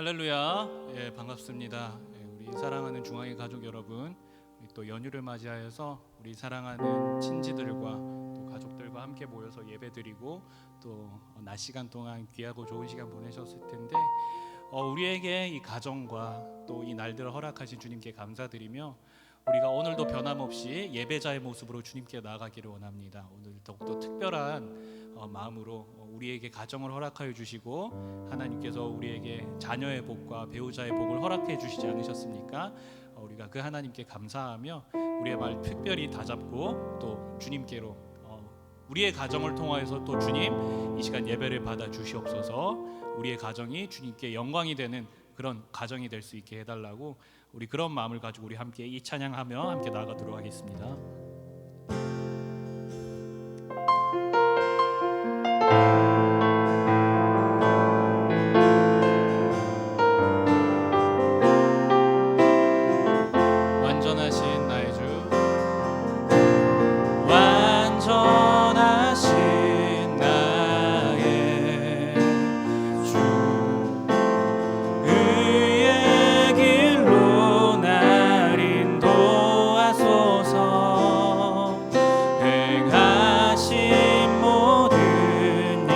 할렐루야. 반갑습니다. 우리 사랑하는 중앙의 가족 여러분, 우리 또 연휴를 맞이하여서 우리 사랑하는 친지들과 또 가족들과 함께 모여서 예배드리고 또 낮 시간 동안 귀하고 좋은 시간 보내셨을 텐데 우리에게 이 가정과 또 이 날들을 허락하신 주님께 감사드리며 우리가 오늘도 변함없이 예배자의 모습으로 주님께 나아가기를 원합니다. 오늘 더욱더 특별한 마음으로 우리에게 가정을 허락하여 주시고 하나님께서 우리에게 자녀의 복과 배우자의 복을 허락해 주시지 않으셨습니까? 우리가 그 하나님께 감사하며 우리의 말 특별히 다잡고 또 주님께로 우리의 가정을 통하여서 또 주님 이 시간 예배를 받아 주시옵소서. 우리의 가정이 주님께 영광이 되는 그런 가정이 될 수 있게 해달라고 우리 그런 마음을 가지고 우리 함께 이 찬양하며 함께 나아가도록 하겠습니다. 완전하신 나의 주, 완전하신 나의 주, 의의 길로 날 인도하소서. 행하신 모든 일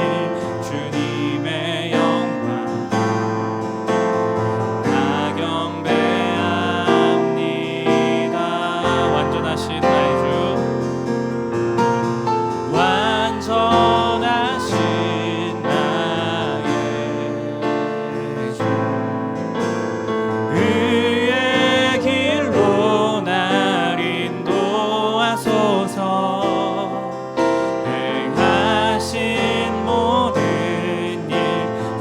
주님의 영광 다 경배합니다. 완전하신 나의 주, 완전하신 나의 주, 의의 길로 날 인도하소서. 행하신 모든 일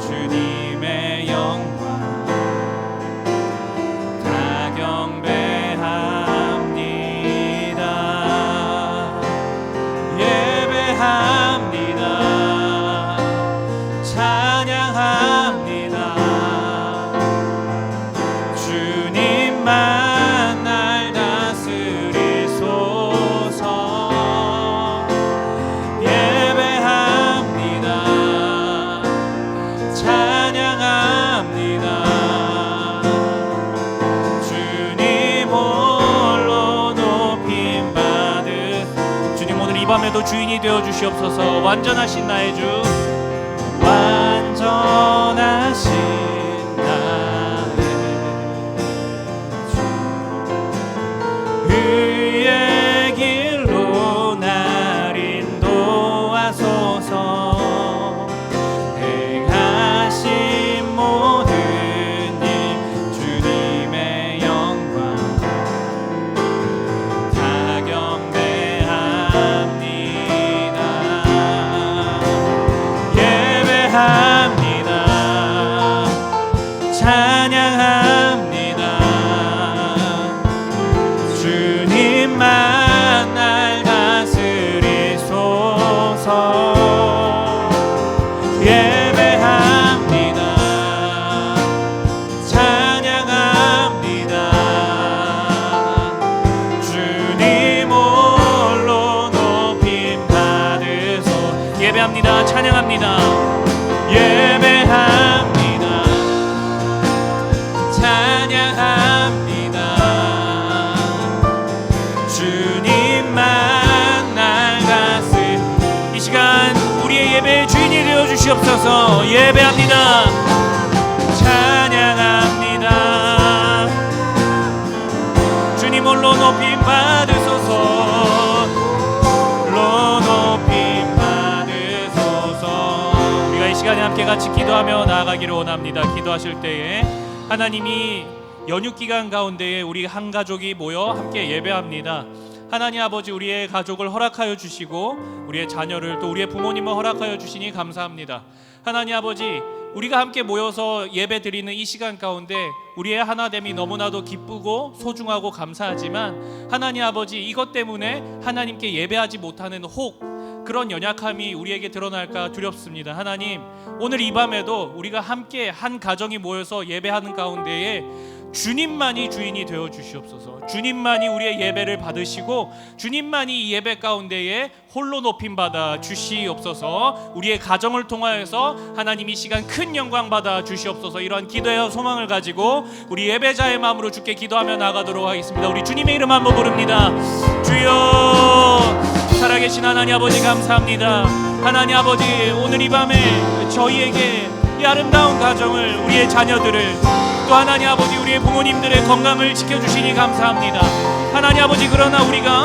주님의 영광 다 경배합니다. 예배합니다. 찬양합니다. 주님만 날 다스리소서. 예배합니다. 찬양합니다. 주님 홀로 높임 받으. 주님 오늘 이 밤에도 주인이 되어 주시옵소서. 완전하신 나의 주, 완전하신 나의 주, 의의 길로 날 인도하소서. 행하신 모든 일 주님의 영광 다 경배합니다. 예배합니다. 찬양합니다. 주님만 날 다스리소서. 예배합니다. 찬양합니다. 주님 홀로 높임 받으소. 예배합니다. 찬양합니다. 예배합니다. 찬양합니다. 주님만 날 다스. 이 시간 우리의 예배의 주인이 되어 주시옵소서. 예배합니다. 찬양합니다. 주님 홀로 높임 받으소서. 홀로 높임 받으소서. 우리가 이 시간에 함께 같이 기도하며 나아가기를 원합니다. 기도하실 때에 하나님이 연휴 기간 가운데에 우리 한 가족이 모여 함께 예배합니다. 하나님 아버지, 우리의 가족을 허락하여 주시고 우리의 자녀를 또 우리의 부모님을 허락하여 주시니 감사합니다. 하나님 아버지, 우리가 함께 모여서 예배드리는 이 시간 가운데 우리의 하나됨이 너무나도 기쁘고 소중하고 감사하지만 하나님 아버지, 이것 때문에 하나님께 예배하지 못하는 혹 그런 연약함이 우리에게 드러날까 두렵습니다. 하나님, 오늘 이 밤에도 우리가 함께 한 가정이 모여서 예배하는 가운데에 주님만이 주인이 되어 주시옵소서. 주님만이 우리의 예배를 받으시고 주님만이 이 예배 가운데에 홀로 높임 받아 주시옵소서. 우리의 가정을 통하여서 하나님 이 시간 큰 영광 받아 주시옵소서. 이러한 기도의 소망을 가지고 우리 예배자의 마음으로 주께 기도하며 나가도록 하겠습니다. 우리 주님의 이름 한번 부릅니다. 주여, 살아계신 하나님 아버지 감사합니다. 하나님 아버지, 오늘 이 밤에 저희에게 이 아름다운 가정을, 우리의 자녀들을, 또 하나님 아버지 우리의 부모님들의 건강을 지켜주시니 감사합니다. 하나님 아버지, 그러나 우리가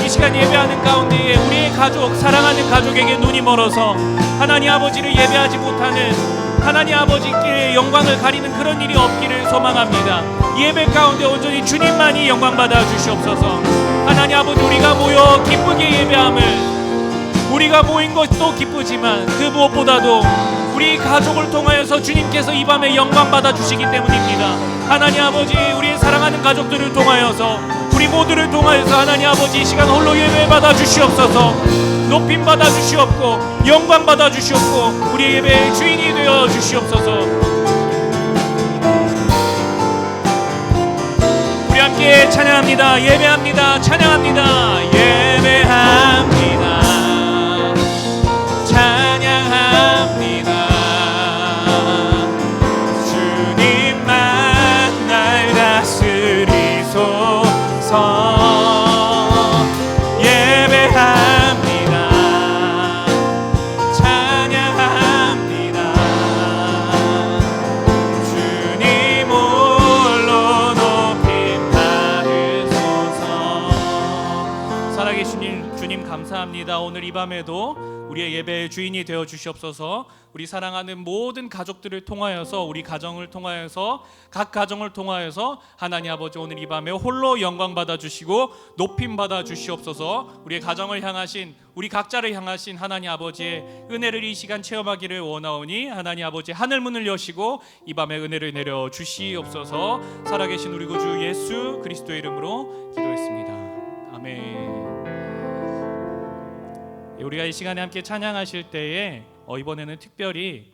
이 시간 예배하는 가운데에 우리의 가족, 사랑하는 가족에게 눈이 멀어서 하나님 아버지를 예배하지 못하는, 하나님 아버지께 영광을 가리는 그런 일이 없기를 소망합니다. 예배 가운데 온전히 주님만이 영광받아 주시옵소서. 하나님 아버지, 우리가 모여 기쁘게 예배함을, 우리가 모인 것도 기쁘지만 그 무엇보다도 우리 가족을 통하여서 주님께서 이 밤에 영광 받아 주시기 때문입니다. 하나님 아버지, 우리의 사랑하는 가족들을 통하여서, 우리 모두를 통하여서 하나님 아버지 이 시간 홀로 예배 받아 주시옵소서. 높임 받아 주시옵고 영광 받아 주시옵고 우리 예배의 주인이 되어 주시옵소서. 우리 함께 찬양합니다. 예배합니다. 찬양합니다. 예배합니다. 찬양합니다. 주님만 날 다스리소서. 예배합니다. 찬양합니다. 주님 홀로 높임 받으소서. 살아계신 주님 감사합니다. 오늘 이 밤에도 우리의 예배의 주인이 되어 주시옵소서. 우리 사랑하는 모든 가족들을 통하여서, 우리 가정을 통하여서, 각 가정을 통하여서 하나님 아버지 오늘 이 밤에 홀로 영광 받아 주시고 높임 받아 주시옵소서. 우리의 가정을 향하신, 우리 각자를 향하신 하나님 아버지의 은혜를 이 시간 체험하기를 원하오니 하나님 아버지 하늘 문을 여시고 이 밤에 은혜를 내려 주시옵소서. 살아계신 우리 구주 예수 그리스도의 이름으로 기도했습니다. 아멘. 우리가 이 시간에 함께 찬양하실 때에 이번에는 특별히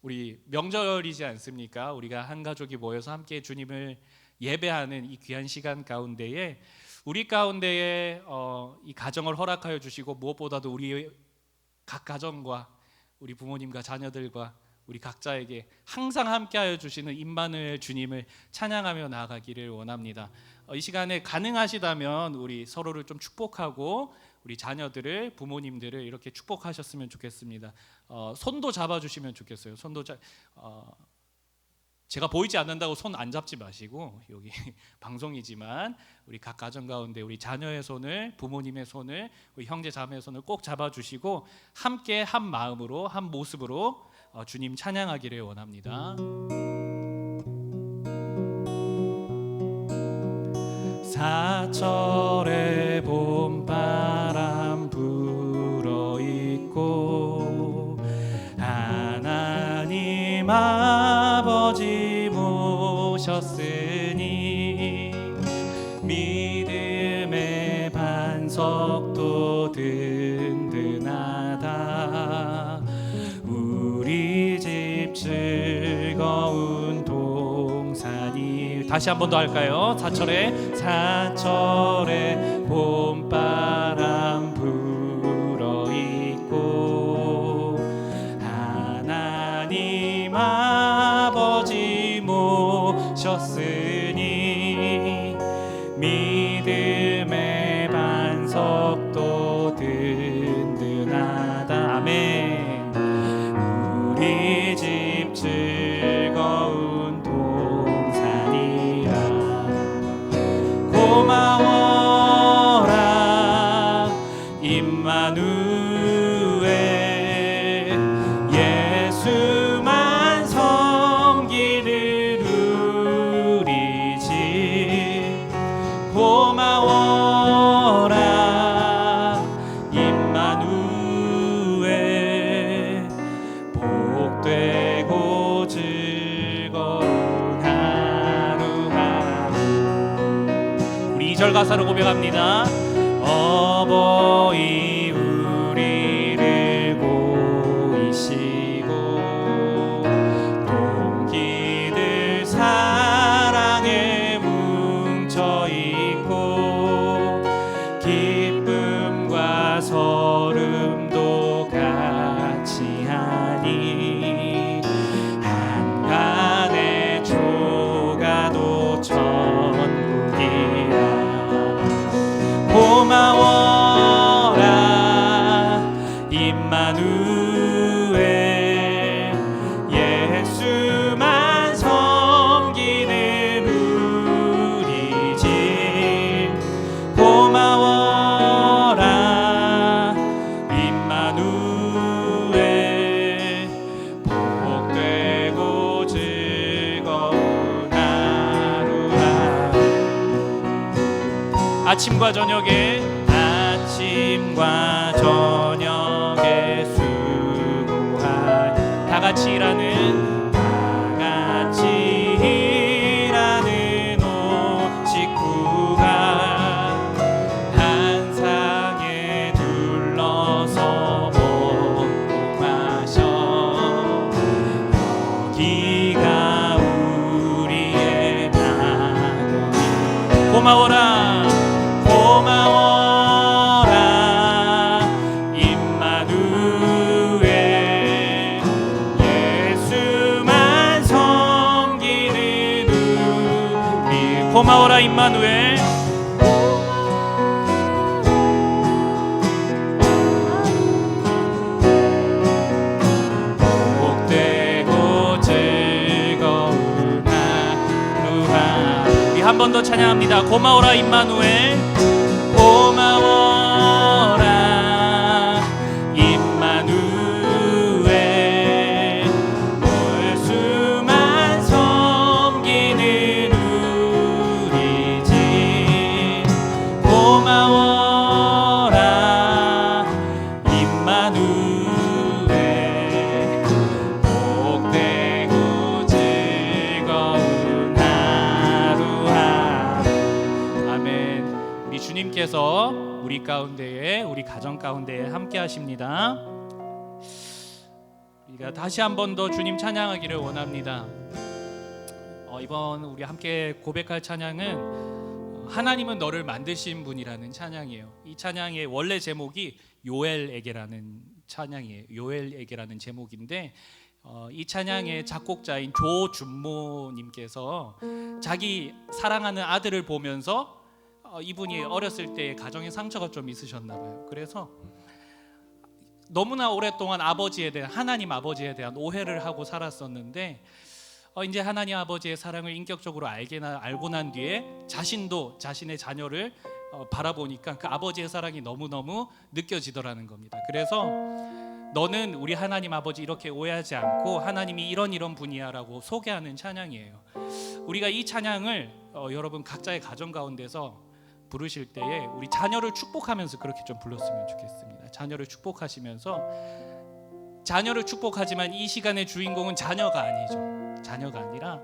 우리 명절이지 않습니까? 우리가 한 가족이 모여서 함께 주님을 예배하는 이 귀한 시간 가운데에 우리 가운데에 이 가정을 허락하여 주시고 무엇보다도 우리 각 가정과 우리 부모님과 자녀들과 우리 각자에게 항상 함께하여 주시는 임마누엘 주님을 찬양하며 나아가기를 원합니다. 이 시간에 가능하시다면 우리 서로를 좀 축복하고 우리 자녀들을, 부모님들을 이렇게 축복하셨으면 좋겠습니다. 손도 잡아주시면 좋겠어요. 제가 보이지 않는다고 손 안 잡지 마시고, 여기 방송이지만 우리 각 가정 가운데 우리 자녀의 손을, 부모님의 손을, 우리 형제 자매의 손을 꼭 잡아주시고 함께 한 마음으로, 한 모습으로 주님 찬양하기를 원합니다. 사철의 봄바람 불어있고 하나님 아버지 모셨으니 믿음의 반석도 든든하다. 우리 집 즐거운 동산이, 다시 한 번 더 할까요? 사철의 봄바람 불어있고 하나님 아버지 모셨으니 믿음의 반석도 든든하다. 아멘. 우리 집 즐거운 동산이라 고마워라 임마누엘. 예수만 섬기는 우리 집 고마워라 임마누엘. 복되고 즐거운 하루하루. 우리 2절 가사로 고백합니다. 어버이 우리를 보이시고 동기들 사 구름도 같이 하니 한간의 조가도 천국이라. 고마워라 임마누엘, 예수만 섬기는 우리 집. 고마워라 임마누엘, 복되고 즐거운 하루라. 아침과 저녁에 수고할 다같이 일하는 온 식구가 한 상에 둘러서 먹고 마셔. 여기가 우리의 낙원이. 고마워라 고마워라 임마누엘, 예수만 섬기는 우리. 고마워라 임마누엘, 복되고 즐거운 하루하. 우리 한 번 더 찬양합니다. 고마워라 임마누엘, 고마워라 임마누엘, 예수만 섬기는 우리 집. 고마워라 임마누엘, 복되고 즐거운 하루하. 아멘. 우리 주님께서 우리 가운데에, 우리 가정 가운데에 함께 하십니다. 우리가 다시 한 번 더 주님 찬양하기를 원합니다. 이번 우리 함께 고백할 찬양은 하나님은 너를 만드신 분이라는 찬양이에요. 이 찬양의 원래 제목이 요엘에게라는 찬양이에요. 요엘에게라는 제목인데 이 찬양의 작곡자인 조준모님께서 자기 사랑하는 아들을 보면서 이분이 어렸을 때 가정의 상처가 좀 있으셨나 봐요. 그래서 너무나 오랫동안 아버지에 대한, 하나님 아버지에 대한 오해를 하고 살았었는데 이제 하나님 아버지의 사랑을 인격적으로 알고 난 뒤에 자신도 자신의 자녀를 바라보니까 그 아버지의 사랑이 너무너무 느껴지더라는 겁니다. 그래서 너는 우리 하나님 아버지 이렇게 오해하지 않고 하나님이 이런 분이야 라고 소개하는 찬양이에요. 우리가 이 찬양을 여러분 각자의 가정 가운데서 부르실 때에 우리 자녀를 축복하면서 그렇게 좀 불렀으면 좋겠습니다. 자녀를 축복하시면서, 자녀를 축복하지만 이 시간의 주인공은 자녀가 아니죠. 자녀가 아니라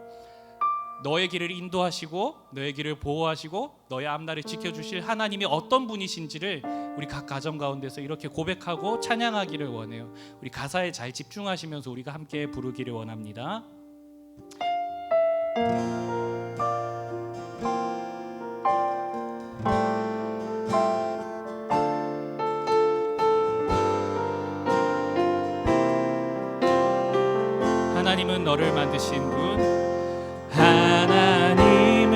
너의 길을 인도하시고 너의 길을 보호하시고 너의 앞날을 지켜주실 하나님이 어떤 분이신지를 우리 각 가정 가운데서 이렇게 고백하고 찬양하기를 원해요. 우리 가사에 잘 집중하시면서 우리가 함께 부르기를 원합니다. 하나님은 너를 만드신 분, 하나님은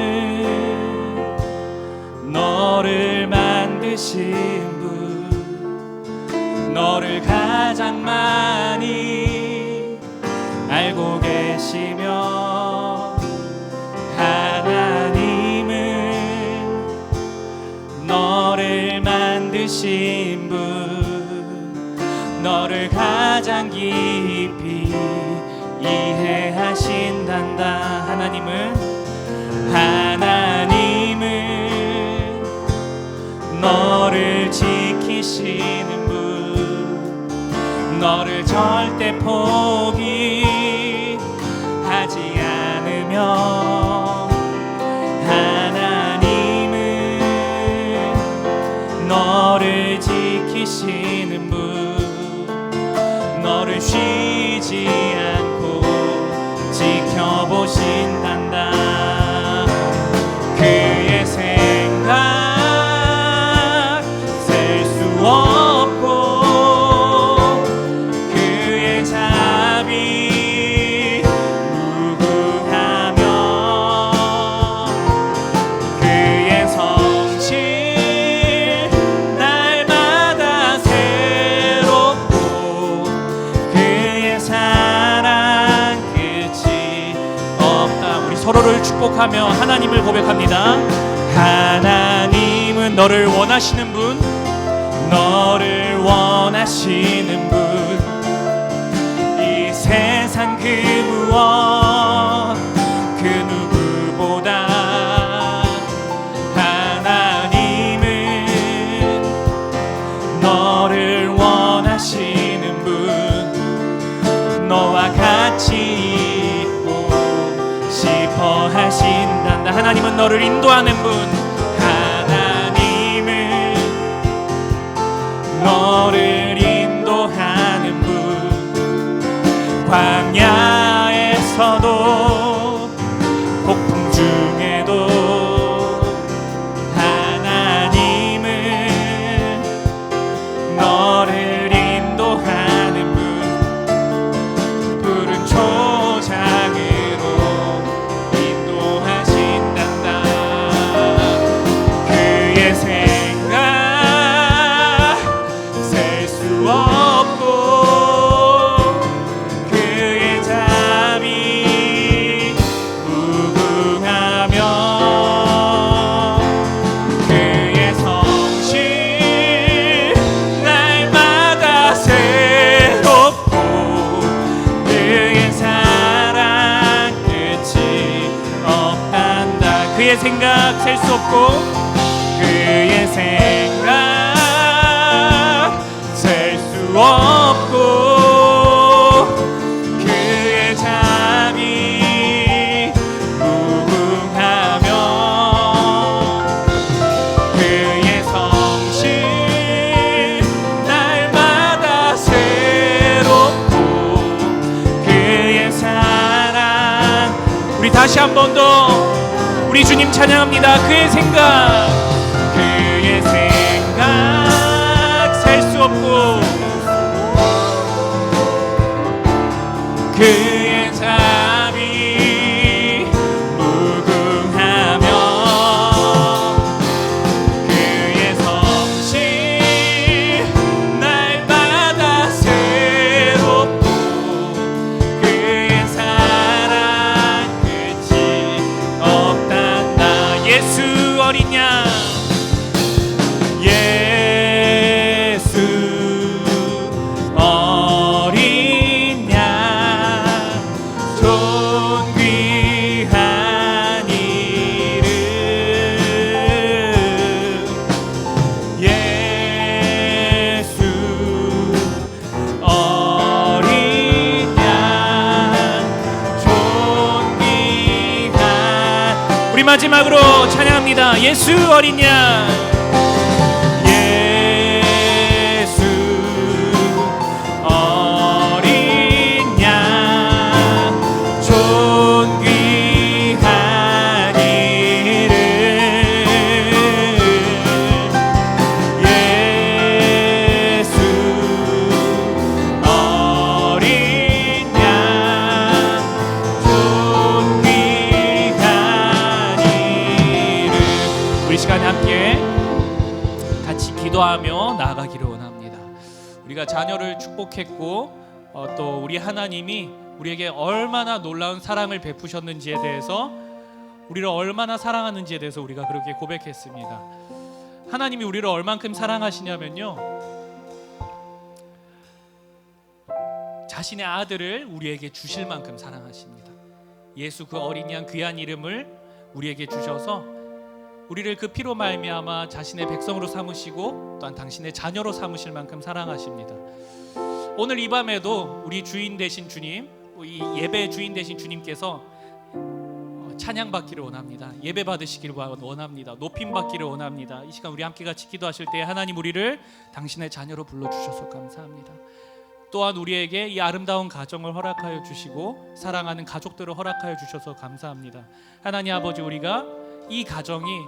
너를 만드신 분, 너를 가장 많이 알고 계시며, 하나님은 너를 만드신 분, 너를 가장 깊이 이해하신단다. 하나님은 너를 지키시는 분, 너를 절대 포기하지 않으며, 하나님은 너를 지키시는 분, 너를 쉬지 않고 지켜보신단다. 그의 생각 셀 수 없고 서로를 축복하며 하나님을 고백합니다. 하나님은 너를 원하시는 분, 너를 원하시는 분, 이 세상 그 무엇 그 누구보다 하나님은 너를 원하시는 분, 너와 같이 있고 싶어 하신단다. 하나님은 너를 인도하는 분, 하나님은 너를 인도하는 분, 광야에서도 폭풍 중에도 하나님은 너를 인도하는 분, 푸른 초장으로 인도하신단다. 그의 생각 셀 수 없고 그의 잠이 무궁하며 그의 성실 날마다 새롭고 그의 사랑 끝이 없단다. 그의 생각 셀 수 없고 그의 생각 셀 수 없고 그의 잠이 무궁하며 그의 성실 날마다 새롭고 그의 사랑. 우리 다시 한 번 더 우리 주님 찬양합니다. 그의 생각, 그의 생각 셀 수 없고 그의 잠이 무궁하며 그의 성실 날마다 새롭고 그의 사랑 끝이 없단다. 예수 어린 양, 예수 어린 양, 존귀한 이름, 예수 어린 양, 존귀한. 우리 마지막으로 찬양합니다. 예수 어린 양, 예수 어린 양, 존귀한 이름, 예수 어린 양, 존귀한 이름. 우리 시간에 함께 같이 기도하며 나아가기를 원합니다. 우리가 자녀를 축복했고 또 우리 하나님이 우리에게 얼마나 놀라운 사랑을 베푸셨는지에 대해서, 우리를 얼마나 사랑하는지에 대해서 우리가 그렇게 고백했습니다. 하나님이 우리를 얼만큼 사랑하시냐면요, 자신의 아들을 우리에게 주실 만큼 사랑하십니다. 예수 그 어린 양 귀한 이름을 우리에게 주셔서 우리를 그 피로 말미암아 자신의 백성으로 삼으시고 또한 당신의 자녀로 삼으실 만큼 사랑하십니다. 오늘 이 밤에도 우리 주인 되신 주님, 이 예배의 주인 되신 주님께서 찬양받기를 원합니다. 예배 받으시기를 원합니다. 높임 받기를 원합니다. 이 시간 우리 함께 같이 기도하실 때 하나님, 우리를 당신의 자녀로 불러주셔서 감사합니다. 또한 우리에게 이 아름다운 가정을 허락하여 주시고 사랑하는 가족들을 허락하여 주셔서 감사합니다. 하나님 아버지, 우리가 이 가정이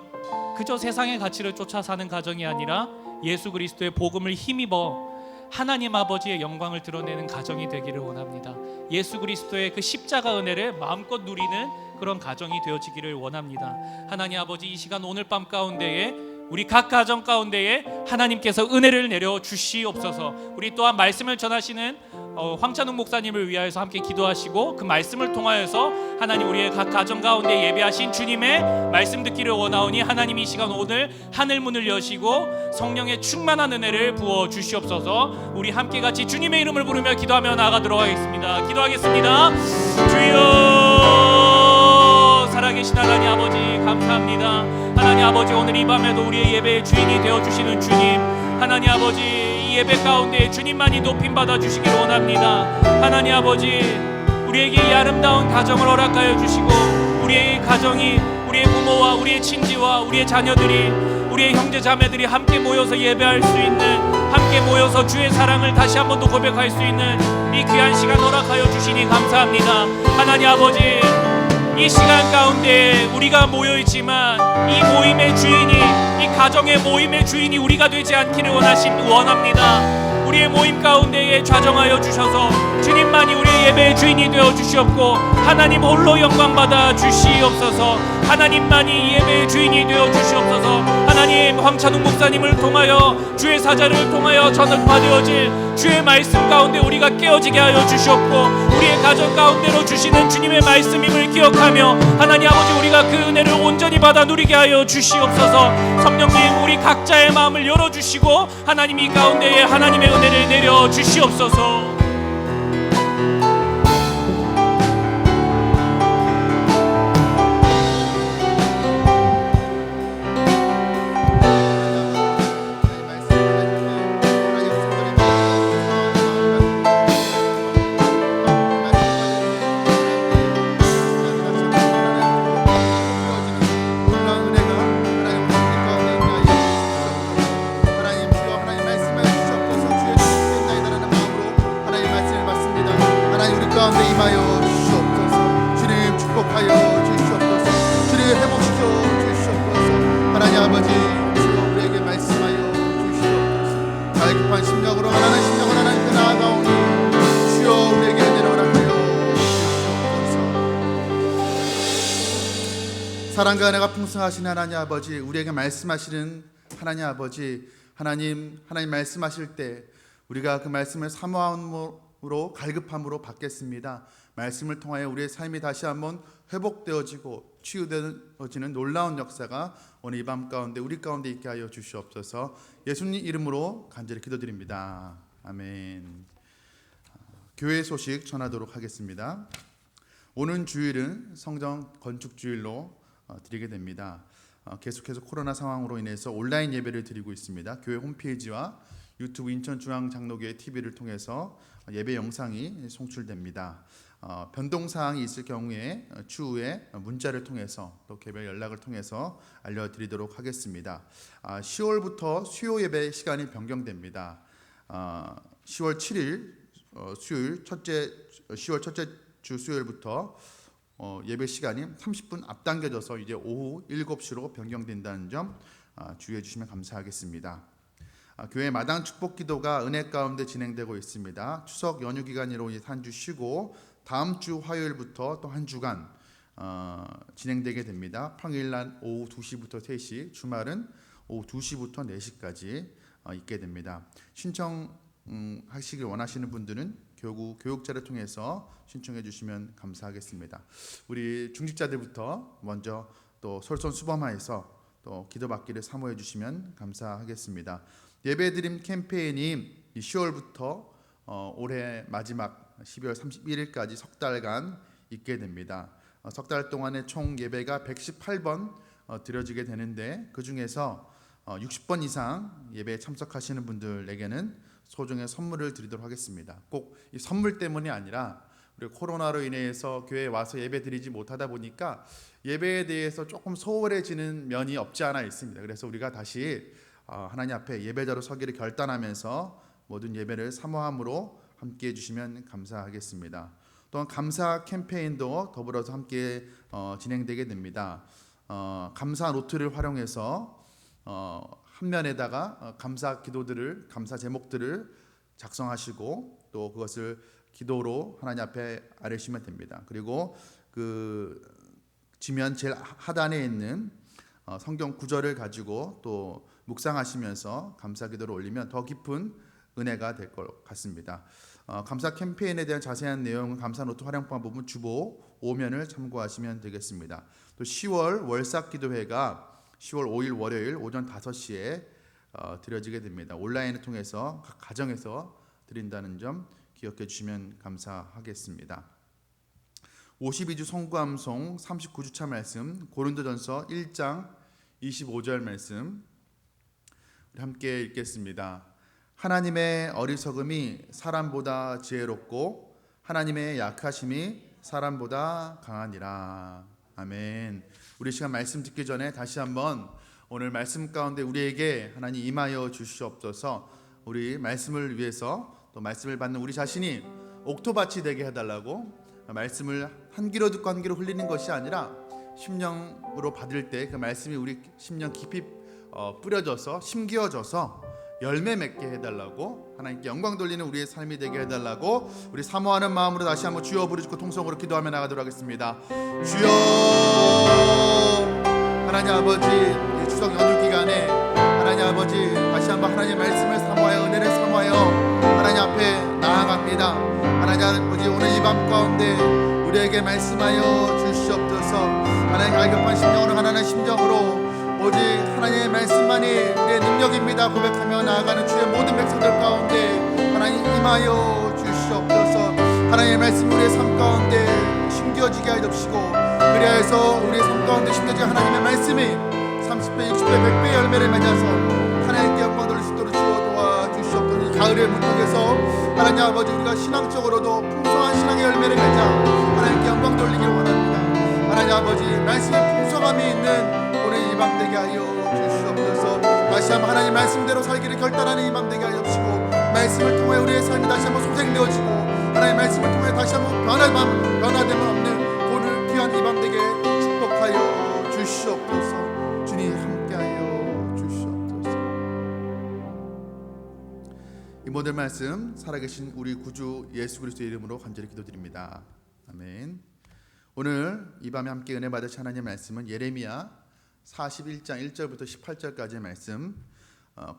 그저 세상의 가치를 쫓아 사는 가정이 아니라 예수 그리스도의 복음을 힘입어 하나님 아버지의 영광을 드러내는 가정이 되기를 원합니다. 예수 그리스도의 그 십자가 은혜를 마음껏 누리는 그런 가정이 되어지기를 원합니다. 하나님 아버지, 이 시간 오늘 밤 가운데에 우리 각 가정 가운데에 하나님께서 은혜를 내려 주시옵소서. 우리 또한 말씀을 전하시는 황찬웅 목사님을 위하여서 함께 기도하시고 그 말씀을 통하여서 하나님 우리의 각 가정 가운데 예배하신 주님의 말씀 듣기를 원하오니 하나님 이 시간 오늘 하늘 문을 여시고 성령의 충만한 은혜를 부어 주시옵소서. 우리 함께 같이 주님의 이름을 부르며 기도하며 나아가도록 하겠습니다. 기도하겠습니다. 주여, 살아계신 하나님 아버지 감사합니다. 하나님 아버지, 오늘 이 밤에도 우리의 예배의 주인이 되어주시는 주님, 하나님 아버지, 이 예배 가운데 주님만이 높임받아 주시기를 원합니다. 하나님 아버지, 우리에게 이 아름다운 가정을 허락하여 주시고 우리의 가정이, 우리의 부모와 우리의 친지와 우리의 자녀들이, 우리의 형제 자매들이 함께 모여서 예배할 수 있는, 함께 모여서 주의 사랑을 다시 한 번 더 고백할 수 있는 이 귀한 시간 허락하여 주시니 감사합니다. 하나님 아버지, 이 시간 가운데 우리가 모여있지만 이 모임의 주인이, 이 가정의 모임의 주인이 우리가 되지 않기를 원합니다. 우리의 모임 가운데에 좌정하여 주셔서 주님만이 우리의 예배의 주인이 되어 주시옵고 하나님 홀로 영광 받아 주시옵소서. 하나님만이 예배의 주인이 되어 주시옵소서. 하나님, 황찬웅 목사님을 통하여 주의 사자를 통하여 전파되어질 주의 말씀 가운데 우리가 깨어지게 하여 주시옵고 우리의 가정 가운데로 주시는 주님의 말씀임을 기억하며 하나님 아버지, 우리가 그 은혜를 온전히 받아 누리게 하여 주시옵소서. 성령님, 우리 각자의 마음을 열어주시고 하나님 이 가운데에 하나님의 은혜를 내려 주시옵소서. 사랑과 은혜가 풍성하신 하나님 아버지, 우리에게 말씀하시는 하나님 아버지, 하나님 말씀하실 때 우리가 그 말씀을 사모함으로 갈급함으로 받겠습니다. 말씀을 통하여 우리의 삶이 다시 한번 회복되어지고 치유되어지는 놀라운 역사가 오늘 이 밤 가운데 우리 가운데 있게 하여 주시옵소서. 예수님 이름으로 간절히 기도드립니다. 아멘. 교회 소식 전하도록 하겠습니다. 오는 주일은 성전 건축 주일로 드리게 됩니다. 계속해서 코로나 상황으로 인해서 온라인 예배를 드리고 있습니다. 교회 홈페이지와 유튜브 인천중앙장로교회 TV를 통해서 예배 영상이 송출됩니다. 변동사항이 있을 경우에 추후에 문자를 통해서 또 개별 연락을 통해서 알려드리도록 하겠습니다. 10월부터 수요 예배 시간이 변경됩니다. 10월 7일 수요일 10월 첫째 주 수요일부터 예배 시간이 30분 앞당겨져서 이제 오후 7시로 변경된다는 점 주의해 주시면 감사하겠습니다. 교회 마당 축복 기도가 은혜 가운데 진행되고 있습니다. 추석 연휴 기간으로 한 주 쉬고 다음 주 화요일부터 또 한 주간 진행되게 됩니다. 평일날 오후 2시부터 3시, 주말은 오후 2시부터 4시까지 있게 됩니다. 신청하시길 원하시는 분들은 교육자를 통해서 신청해 주시면 감사하겠습니다. 우리 중직자들부터 먼저 또 솔선수범하여서 또 기도받기를 사모해 주시면 감사하겠습니다. 예배드림 캠페인이 10월부터 올해 마지막 12월 31일까지 석 달간 있게 됩니다. 석 달 동안에 총 예배가 118번 드려지게 되는데 그 중에서 60번 이상 예배에 참석하시는 분들에게는 소정의 선물을 드리도록 하겠습니다. 꼭 이 선물 때문이 아니라 우리 코로나로 인해서 교회에 와서 예배 드리지 못하다 보니까 예배에 대해서 조금 소홀해지는 면이 없지 않아 있습니다. 그래서 우리가 다시 하나님 앞에 예배자로 서기를 결단하면서 모든 예배를 사모함으로 함께 해주시면 감사하겠습니다. 또한 감사 캠페인도 더불어서 함께 진행되게 됩니다. 감사 노트를 활용해서 한 면에다가 감사 기도들을, 감사 제목들을 작성하시고 또 그것을 기도로 하나님 앞에 아뢰시면 됩니다. 그리고 그 지면 제일 하단에 있는 성경 구절을 가지고 또 묵상하시면서 감사 기도를 올리면 더 깊은 은혜가 될 것 같습니다. 감사 캠페인에 대한 자세한 내용은 감사 노트 활용 방법은 주보 5면을 참고하시면 되겠습니다. 또 10월 월삭 기도회가 10월 5일 월요일 오전 5시에 드려지게 됩니다. 온라인을 통해서 각 가정에서 드린다는 점 기억해 주시면 감사하겠습니다. 52주 성구암송 39주차 말씀 고린도전서 1장 25절 말씀 우리 함께 읽겠습니다. 하나님의 어리석음이 사람보다 지혜롭고 하나님의 약하심이 사람보다 강하니라. 아멘. 우리 시간 말씀 듣기 전에 다시 한번 오늘 말씀 가운데 우리에게 하나님 임하여 주시옵소서. 우리 말씀을 위해서 또 말씀을 받는 우리 자신이 옥토밭이 되게 해달라고, 말씀을 한 귀로 듣고 한 귀로 흘리는 것이 아니라 심령으로 받을 때 그 말씀이 우리 심령 깊이 뿌려져서 심기어져서 열매 맺게 해달라고, 하나님께 영광 돌리는 우리의 삶이 되게 해달라고 우리 사모하는 마음으로 다시 한번 주여 부르짖고 통성으로 기도하며 나가도록 하겠습니다. 주여. 하나님 아버지, 이 추석 연휴 기간에 하나님 아버지 다시 한번 하나님의 말씀을 사모하여 은혜를 사모하여 하나님 앞에 나아갑니다. 하나님 아버지, 오늘 이 밤 가운데 우리에게 말씀하여 주시옵소서. 하나님 갈급한 심령으로 하나님의 심정으로 오직 하나님의 말씀만이 우리의 능력입니다 고백하며 나아가는 주의 모든 백성들 가운데 하나님 임하여 주시옵소서. 하나님의 말씀 우리의 삶 가운데 심겨지게 하여 주시고, 그리하여서 우리의 삶 가운데 심겨진 하나님의 말씀이 30배, 60배, 100배 열매를 맺어서 하나님께 영광 돌릴 수 있도록 주여 도와주시옵소서. 가을의 문턱에서 하나님 아버지 우리가 신앙적으로도 풍성한 신앙의 열매를 맺자 하나님께 영광 돌리기를 원합니다. 하나님 아버지 말씀의 풍성함이 있는 오늘 이 밤 되게 하여 주시옵소서. 다시 한번 하나님 말씀대로 살기를 결단하는 이 밤 되게 하여 주시고, 말씀을 통해 우리의 삶이 다시 한번 소생되어지고 하나님 말씀을 통해 다시 한번 변화됨을 없는 오늘 귀한 이 밤 되게 축복하여 주시옵소서. 주님 함께하여 주시옵소서. 이 모든 말씀 살아계신 우리 구주 예수 그리스도의 이름으로 간절히 기도드립니다. 아멘. 오늘 이 밤에 함께 은혜 받으실 하나님의 말씀은 예레미야 41장 1절부터 18절까지의 말씀,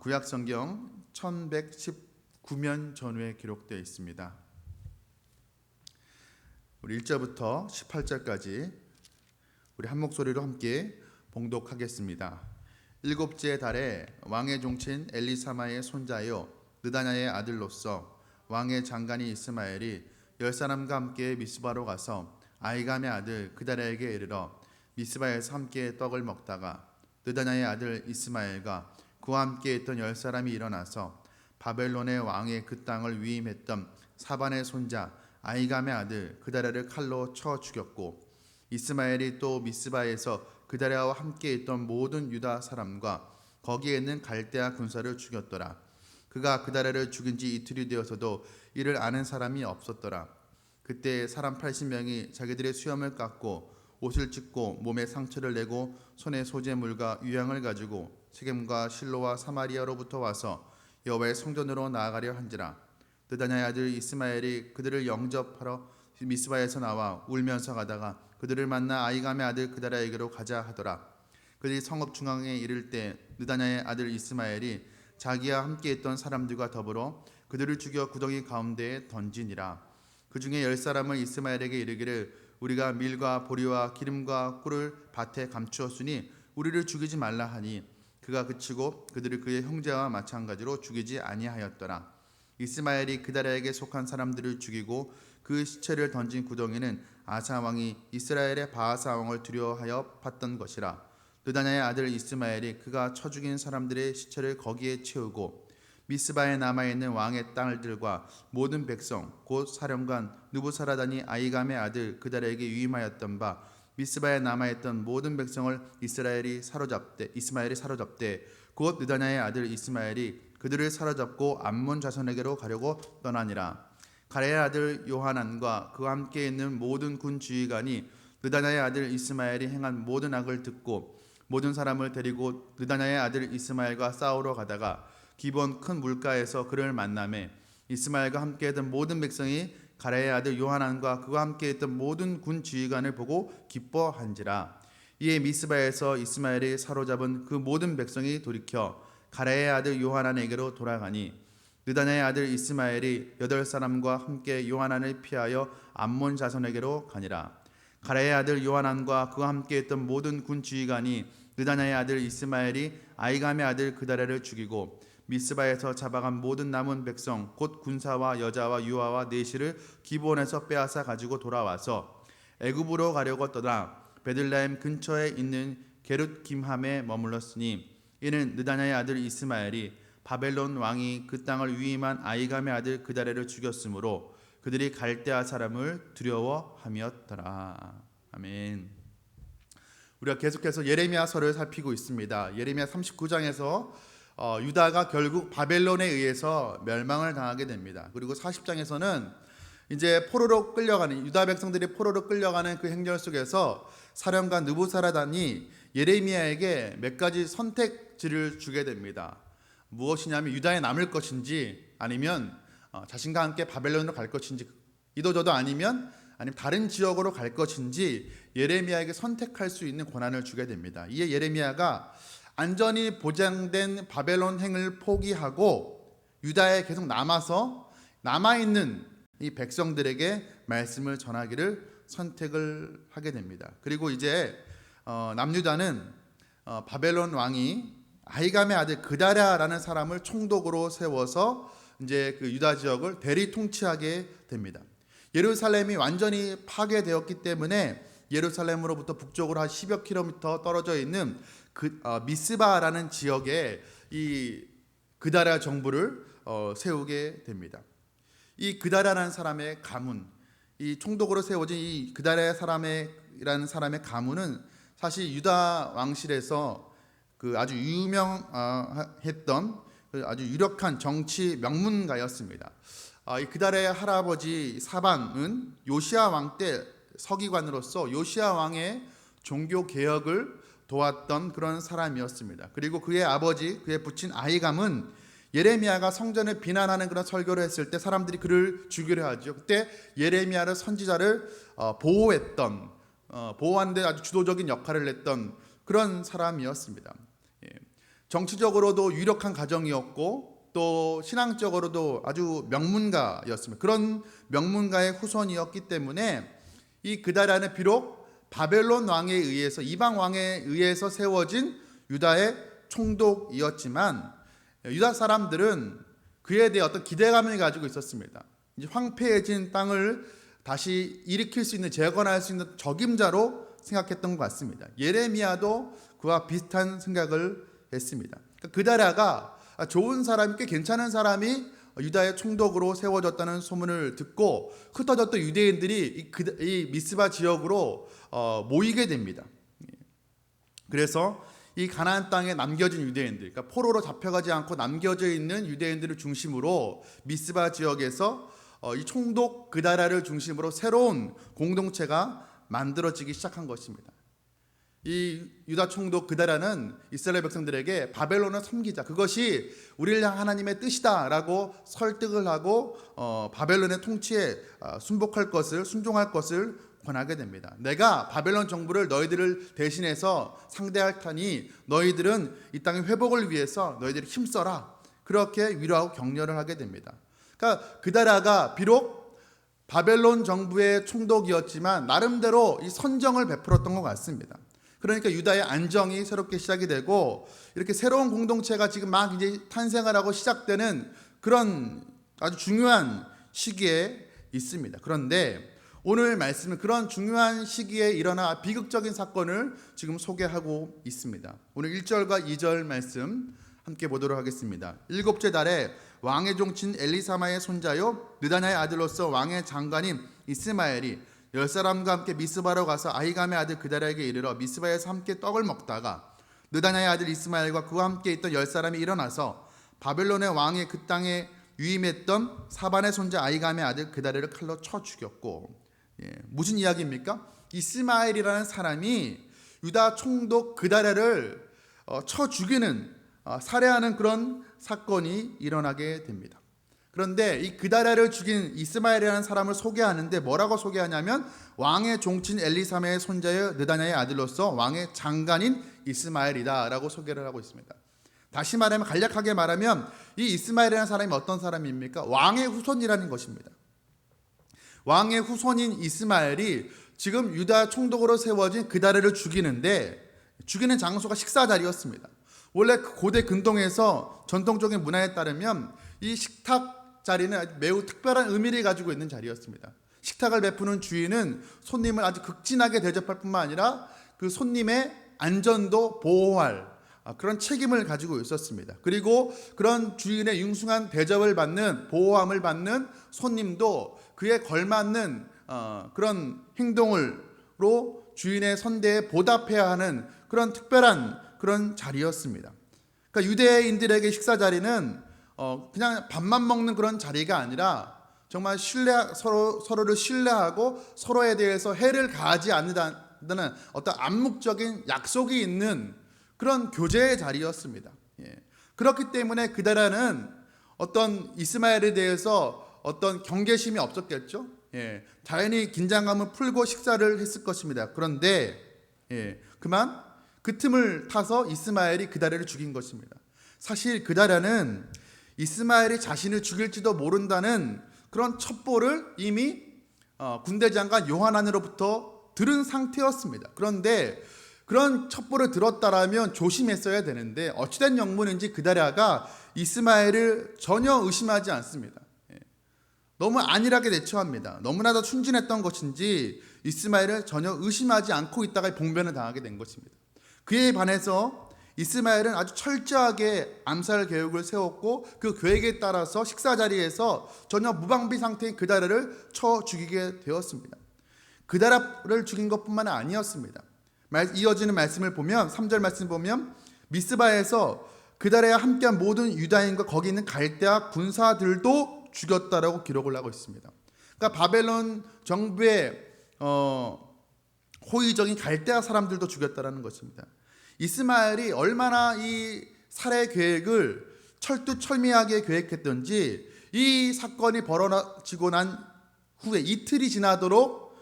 구약성경 1119면 전후에 기록되어 있습니다. 우리 1절부터 18절까지 우리 한 목소리로 함께 봉독하겠습니다. 일곱째 달에 왕의 종친 엘리사마의 손자요 느다냐의 아들로서 왕의 장관이 이스마엘이 10사람과 함께 미스바로 가서 아이감의 아들 그다랴에게 이르러 미스바에서 함께 떡을 먹다가 느다냐의 아들 이스마엘과 그와 함께 있던 10사람이 일어나서 바벨론의 왕의 그 땅을 위임했던 사반의 손자 아이감의 아들 그다랴를 칼로 쳐 죽였고, 이스마엘이 또 미스바에서 그다랴와 함께 있던 모든 유다 사람과 거기에 있는 갈대아 군사를 죽였더라. 그가 그다랴를 죽인 지 이틀이 되어서도 이를 아는 사람이 없었더라. 그때 사람 80명이 자기들의 수염을 깎고 옷을 찢고 몸에 상처를 내고 손에 소재물과 유향을 가지고 세겜과 실로와 사마리아로부터 와서 여호와의 성전으로 나아가려 한지라. 느다냐의 아들 이스마엘이 그들을 영접하러 미스바에서 나와 울면서 가다가 그들을 만나 아이감의 아들 그다랴에게로 가자 하더라. 그들이 성읍 중앙에 이를 때 느다냐의 아들 이스마엘이 자기와 함께 있던 사람들과 더불어 그들을 죽여 구덩이 가운데에 던지니라. 그 중에 10사람을 이스마엘에게 이르기를 우리가 밀과 보리와 기름과 꿀을 밭에 감추었으니 우리를 죽이지 말라 하니, 그가 그치고 그들을 그의 형제와 마찬가지로 죽이지 아니하였더라. 이스마엘이 그다랴에게 속한 사람들을 죽이고 그 시체를 던진 구덩이는 아사 왕이 이스라엘의 바하사 왕을 두려워하여 팠던 것이라. 느다냐의 아들 이스마엘이 그가 쳐 죽인 사람들의 시체를 거기에 채우고 미스바에 남아있는 왕의 딸들과 모든 백성 곧 사령관 느부사라단이 아이감의 아들 그다랴에게 위임하였던 바 미스바에 남아있던 모든 백성을 이스마엘이 사로잡되 곧 느다냐의 아들 이스마엘이 그들을 사로잡고 암몬 자손에게로 가려고 떠나니라. 가레의 아들 요하난과 그와 함께 있는 모든 군 지휘관이 느다냐의 아들 이스마엘이 행한 모든 악을 듣고 모든 사람을 데리고 느다냐의 아들 이스마엘과 싸우러 가다가 기본 큰 물가에서 그를 만나매 이스마엘과 함께 있던 모든 백성이 가레의 아들 요하난과 그와 함께 있던 모든 군 지휘관을 보고 기뻐한지라. 이에 미스바에서 이스마엘이 사로잡은 그 모든 백성이 돌이켜 가레의 아들 요하난에게로 돌아가니 느다냐의 아들 이스마엘이 8사람과 함께 요하난을 피하여 암몬 자손에게로 가니라. 가레의 아들 요하난과 그와 함께 있던 모든 군 지휘관이 느다냐의 아들 이스마엘이 아이감의 아들 그다랴를 죽이고 미스바에서 잡아간 모든 남은 백성 곧 군사와 여자와 유아와 내시를 기브온에서 빼앗아 가지고 돌아와서 애굽으로 가려고 떠나 베들레헴 근처에 있는 게룻 김함에 머물렀으니 이는 느다냐의 아들 이스마엘이 바벨론 왕이 그 땅을 위임한 아이감의 아들 그다랴를 죽였으므로 그들이 갈대아 사람을 두려워함이었더라. 아멘. 우리가 계속해서 예레미야서를 살피고 있습니다. 예레미야 39장에서 유다가 결국 바벨론에 의해서 멸망을 당하게 됩니다. 그리고 40장에서는 이제 포로로 끌려가는 유다 백성들이 포로로 끌려가는 그 행렬 속에서 사령관 느부사라단이 예레미야에게 몇 가지 선택지를 주게 됩니다. 무엇이냐면 유다에 남을 것인지 아니면 자신과 함께 바벨론으로 갈 것인지 이도저도 아니면 다른 지역으로 갈 것인지 예레미야에게 선택할 수 있는 권한을 주게 됩니다. 이에 예레미야가 안전이 보장된 바벨론 행을 포기하고 유다에 계속 남아있는 이 백성들에게 말씀을 전하기를 선택을 하게 됩니다. 그리고 이제 남유다는 바벨론 왕이 아이감의 아들 그다랴라는 사람을 총독으로 세워서 이제 그 유다 지역을 대리 통치하게 됩니다. 예루살렘이 완전히 파괴되었기 때문에 예루살렘으로부터 북쪽으로 한 10여 킬로미터 떨어져 있는 미스바라는 지역에 이 그다랴 정부를 세우게 됩니다. 이 그다랴라는 사람의 가문, 이 총독으로 세워진 이 그다랴 사람이라는 사람의 가문은 사실 유다 왕실에서 그 아주 유명했던 아주 유력한 정치 명문가였습니다. 이 그다랴의 할아버지 사반은 요시야 왕 때 서기관으로서 요시야 왕의 종교 개혁을 도왔던 그런 사람이었습니다. 그리고 그의 아버지, 그의 부친 아히감은 예레미야가 성전을 비난하는 그런 설교를 했을 때 사람들이 그를 죽이려 하죠. 그때 예레미야를 선지자를 보호하는데 아주 주도적인 역할을 했던 그런 사람이었습니다. 정치적으로도 유력한 가정이었고 또 신앙적으로도 아주 명문가였습니다. 그런 명문가의 후손이었기 때문에 이 그다랴는 비록 바벨론 왕에 의해서 이방 왕에 의해서 세워진 유다의 총독이었지만 유다 사람들은 그에 대해 어떤 기대감을 가지고 있었습니다. 이제 황폐해진 땅을 다시 일으킬 수 있는 재건할 수 있는 적임자로 생각했던 것 같습니다. 예레미야도 그와 비슷한 생각을 했습니다. 그다랴가 좋은 사람, 꽤 괜찮은 사람이 유다의 총독으로 세워졌다는 소문을 듣고 흩어졌던 유대인들이 이 미스바 지역으로 모이게 됩니다. 그래서 이 가나안 땅에 남겨진 유대인들, 그러니까 포로로 잡혀가지 않고 남겨져 있는 유대인들을 중심으로 미스바 지역에서 이 총독 그다랴를 중심으로 새로운 공동체가 만들어지기 시작한 것입니다. 이 유다 총독 그다랴는 이스라엘 백성들에게 바벨론을 섬기자, 그것이 우리를 향한 하나님의 뜻이다라고 설득을 하고 바벨론의 통치에 순종할 것을 권하게 됩니다. 내가 바벨론 정부를 너희들을 대신해서 상대할 테니 너희들은 이 땅의 회복을 위해서 너희들이 힘써라, 그렇게 위로하고 격려를 하게 됩니다. 그러니까 그다랴가 비록 바벨론 정부의 총독이었지만 나름대로 이 선정을 베풀었던 것 같습니다. 그러니까 유다의 안정이 새롭게 시작이 되고 이렇게 새로운 공동체가 지금 막 이제 탄생을 하고 시작되는 그런 아주 중요한 시기에 있습니다. 그런데 오늘 말씀은 그런 중요한 시기에 일어나 비극적인 사건을 지금 소개하고 있습니다. 오늘 1절과 2절 말씀 함께 보도록 하겠습니다. 7째 달에 왕의 종친 엘리사마의 손자요 느다냐의 아들로서 왕의 장관인 이스마엘이 10사람과 함께 미스바로 가서 아히감의 아들 그다랴에게 이르러 미스바에서 함께 떡을 먹다가 느다냐의 아들 이스마엘과 그와 함께 있던 10사람이 일어나서 바벨론의 왕의 그 땅에 유임했던 사반의 손자 아히감의 아들 그다랴를 칼로 쳐 죽였고, 무슨 이야기입니까? 이스마엘이라는 사람이 유다 총독 그다랴를 쳐 죽이는 살해하는 그런 사건이 일어나게 됩니다. 그런데 이 그다랴를 죽인 이스마엘이라는 사람을 소개하는데 뭐라고 소개하냐면 왕의 종친 엘리사마의 손자의 느다냐의 아들로서 왕의 장관인 이스마엘이다 라고 소개를 하고 있습니다. 다시 말하면, 간략하게 말하면 이 이스마엘이라는 사람이 어떤 사람입니까? 왕의 후손이라는 것입니다. 왕의 후손인 이스마엘이 지금 유다 총독으로 세워진 그다레를 죽이는데, 죽이는 장소가 식사 자리였습니다. 원래 고대 근동에서 전통적인 문화에 따르면 이 식탁 자리는 매우 특별한 의미를 가지고 있는 자리였습니다. 식탁을 베푸는 주인은 손님을 아주 극진하게 대접할 뿐만 아니라 그 손님의 안전도 보호할 그런 책임을 가지고 있었습니다. 그리고 그런 주인의 융숭한 대접을 받는, 보호함을 받는 손님도 그에 걸맞는 그런 행동으로 주인의 선대에 보답해야 하는 그런 특별한 그런 자리였습니다. 그러니까 유대인들에게 식사 자리는 그냥 밥만 먹는 그런 자리가 아니라 정말 서로를 신뢰하고 서로에 대해서 해를 가하지 않는다는 어떤 암묵적인 약속이 있는 그런 교제의 자리였습니다. 그렇기 때문에 그다라는 어떤 이스마엘에 대해서 어떤 경계심이 없었겠죠. 자연히 긴장감을 풀고 식사를 했을 것입니다. 그런데 그만 그 틈을 타서 이스마엘이 그다라를 죽인 것입니다. 사실 그다라는 이스마엘이 자신을 죽일지도 모른다는 그런 첩보를 이미 군대 장관 요하난으로부터 들은 상태였습니다. 그런데 그런 첩보를 들었다라면 조심했어야 되는데, 어찌된 영문인지 그다랴가 이스마엘을 전혀 의심하지 않습니다. 너무 안일하게 대처합니다. 너무나도 순진했던 것인지 이스마엘을 전혀 의심하지 않고 있다가 봉변을 당하게 된 것입니다. 그에 반해서 이스마엘은 아주 철저하게 암살 계획을 세웠고, 그 계획에 따라서 식사 자리에서 전혀 무방비 상태인 그다랴를 쳐 죽이게 되었습니다. 그다랴를 죽인 것뿐만 아니었습니다. 이어지는 말씀을 보면, 3절 말씀 보면, 미스바에서 그다랴와 함께한 모든 유다인과 거기 있는 갈대아 군사들도 죽였다라고 기록을 하고 있습니다. 그러니까 바벨론 정부의 호의적인 갈대아 사람들도 죽였다라는 것입니다. 이스마엘이 얼마나 이 살해 계획을 철두철미하게 계획했던지, 이 사건이 벌어지고 난 후에 이틀이 지나도록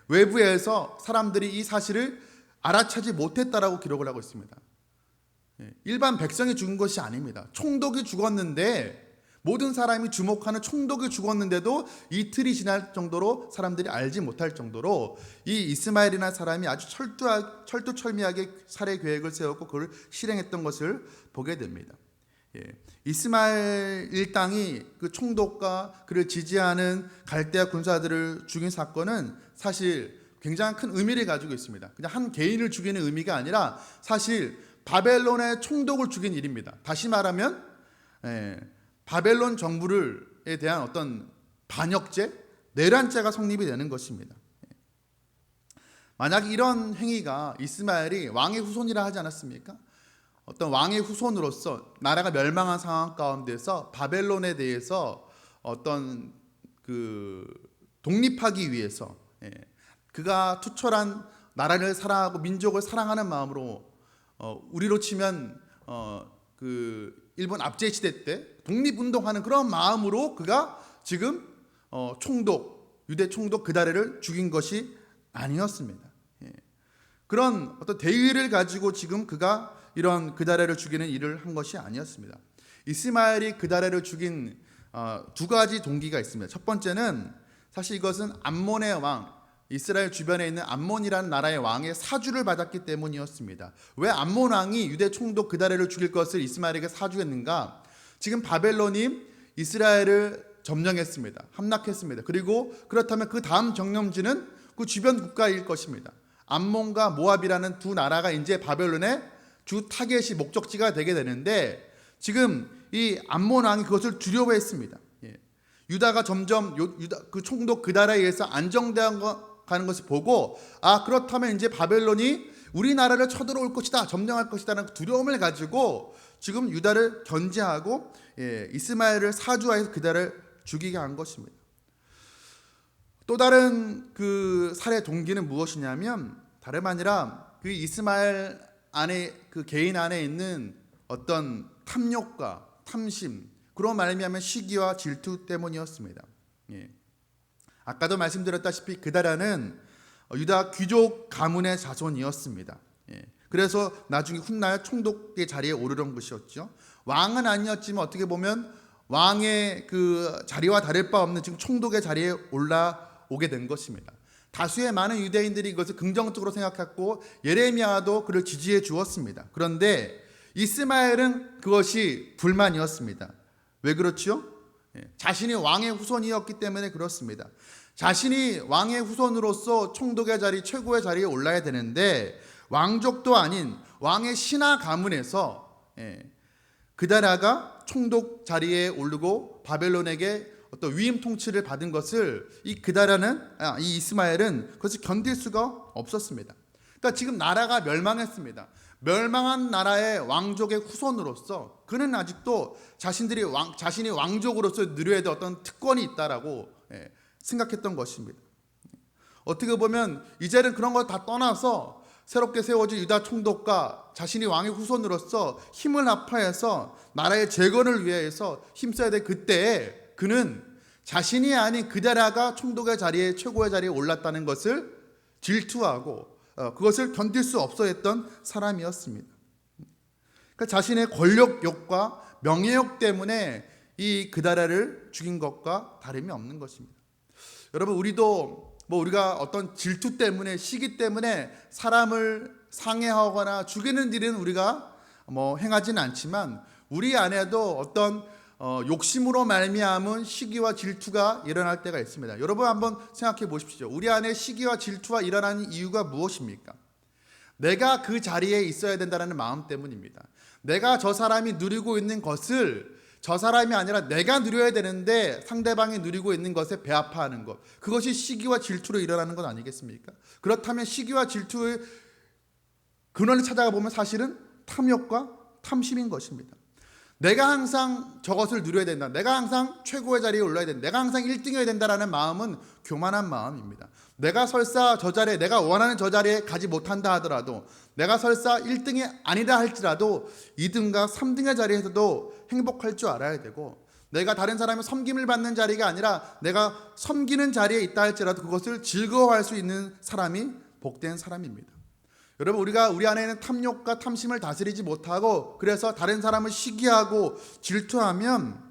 외부에서 사람들이 이 사실을 알아차지 못했다라고 기록을 하고 있습니다. 일반 백성이 죽은 것이 아닙니다. 총독이 죽었는데, 모든 사람이 주목하는 총독이 죽었는데도 이틀이 지날 정도로 사람들이 알지 못할 정도로 이 이스마엘이라는 사람이 아주 철두철미하게 살해 계획을 세웠고 그걸 실행했던 것을 보게 됩니다. 이스마엘 일당이 그 총독과 그를 지지하는 갈대아 군사들을 죽인 사건은 사실 굉장히 큰 의미를 가지고 있습니다. 그냥 한 개인을 죽이는 의미가 아니라 사실 바벨론의 총독을 죽인 일입니다. 다시 말하면 바벨론 정부에 대한 어떤 반역죄, 내란죄가 성립이 되는 것입니다. 만약 이런 행위가 이스마엘이 왕의 후손이라 하지 않았습니까? 어떤 왕의 후손으로서 나라가 멸망한 상황 가운데서 바벨론에 대해서 어떤 독립하기 위해서 그가 투철한 나라를 사랑하고 민족을 사랑하는 마음으로 우리로 치면 일본 압제 시대 때 독립운동하는 그런 마음으로 그가 지금 유대 총독 그다랴를 죽인 것이 아니었습니다. 그런 어떤 대의를 가지고 지금 그가 이런 그다랴를 죽이는 일을 한 것이 아니었습니다. 이스마엘이 그다랴를 죽인 두 가지 동기가 있습니다. 첫 번째는 사실 이것은 암몬의 왕, 이스라엘 주변에 있는 암몬이라는 나라의 왕의 사주를 받았기 때문이었습니다. 왜 암몬 왕이 유대 총독 그다랴를 죽일 것을 이스마엘에게 사주했는가? 지금 바벨론이 이스라엘을 점령했습니다. 함락했습니다. 그리고 그렇다면 그 다음 정령지는 그 주변 국가일 것입니다. 암몬과 모압이라는 두 나라가 이제 바벨론의 주 타겟이 목적지가 되게 되는데, 지금 이 암몬 왕이 그것을 두려워했습니다. 유다가 점점 그 총독 그다랴에 의해서 안정되어 가는 것을 보고, 그렇다면 이제 바벨론이 우리나라를 쳐들어올 것이다, 점령할 것이다라는 두려움을 가지고 지금 유다를 견제하고 이스마엘을 사주하여서 그다랴를 죽이게 한 것입니다. 또 다른 그 살해 동기는 무엇이냐면, 다름 아니라 그 이스마엘 안에, 그 개인 안에 있는 어떤 탐욕과 탐심, 그로 말미암은 시기와 질투 때문이었습니다. 아까도 말씀드렸다시피 그다랴는 유다 귀족 가문의 자손이었습니다. 그래서 나중에 훗날 총독의 자리에 오르던 것이었죠. 왕은 아니었지만 어떻게 보면 왕의 그 자리와 다를 바 없는 지금 총독의 자리에 올라오게 된 것입니다. 다수의 많은 유대인들이 이것을 긍정적으로 생각했고 예레미야도 그를 지지해 주었습니다. 그런데 이스마엘은 그것이 불만이었습니다. 왜 그렇죠? 자신이 왕의 후손이었기 때문에 그렇습니다. 자신이 왕의 후손으로서 총독의 자리, 최고의 자리에 올라야 되는데 왕족도 아닌 왕의 신하 가문에서 그다라가 총독 자리에 오르고 바벨론에게 어떤 위임 통치를 받은 것을 이 이스마엘은 그것을 견딜 수가 없었습니다. 그러니까 지금 나라가 멸망했습니다. 멸망한 나라의 왕족의 후손으로서 그는 아직도 자신이 왕족으로서 누려야 될 어떤 특권이 있다라고 생각했던 것입니다. 어떻게 보면 이제는 그런 걸 다 떠나서 새롭게 세워진 유다 총독과 자신이 왕의 후손으로서 힘을 합하여서 나라의 재건을 위해서 힘써야 될 그때에 그는 자신이 아닌 그다라가 총독의 자리에 최고의 자리에 올랐다는 것을 질투하고 그것을 견딜 수 없어 했던 사람이었습니다. 그러니까 자신의 권력욕과 명예욕 때문에 이 그다라를 죽인 것과 다름이 없는 것입니다. 여러분, 우리도 우리가 어떤 질투 때문에, 시기 때문에 사람을 상해하거나 죽이는 일은 우리가 행하지는 않지만 우리 안에도 어떤 욕심으로 말미암은 시기와 질투가 일어날 때가 있습니다. 여러분 한번 생각해 보십시오. 우리 안에 시기와 질투가 일어나는 이유가 무엇입니까? 내가 그 자리에 있어야 된다는 마음 때문입니다. 내가 저 사람이 누리고 있는 것을 저 사람이 아니라 내가 누려야 되는데 상대방이 누리고 있는 것에 배아파하는 것, 그것이 시기와 질투로 일어나는 것 아니겠습니까? 그렇다면 시기와 질투의 근원을 찾아가 보면 사실은 탐욕과 탐심인 것입니다. 내가 항상 저것을 누려야 된다, 내가 항상 최고의 자리에 올라야 된다, 내가 항상 1등이어야 된다는 마음은 교만한 마음입니다. 내가 설사 저 자리에, 내가 원하는 저 자리에 가지 못한다 하더라도, 내가 설사 1등이 아니다 할지라도 2등과 3등의 자리에서도 행복할 줄 알아야 되고, 내가 다른 사람의 섬김을 받는 자리가 아니라 내가 섬기는 자리에 있다 할지라도 그것을 즐거워할 수 있는 사람이 복된 사람입니다. 여러분, 우리가 우리 안에 있는 탐욕과 탐심을 다스리지 못하고 그래서 다른 사람을 시기하고 질투하면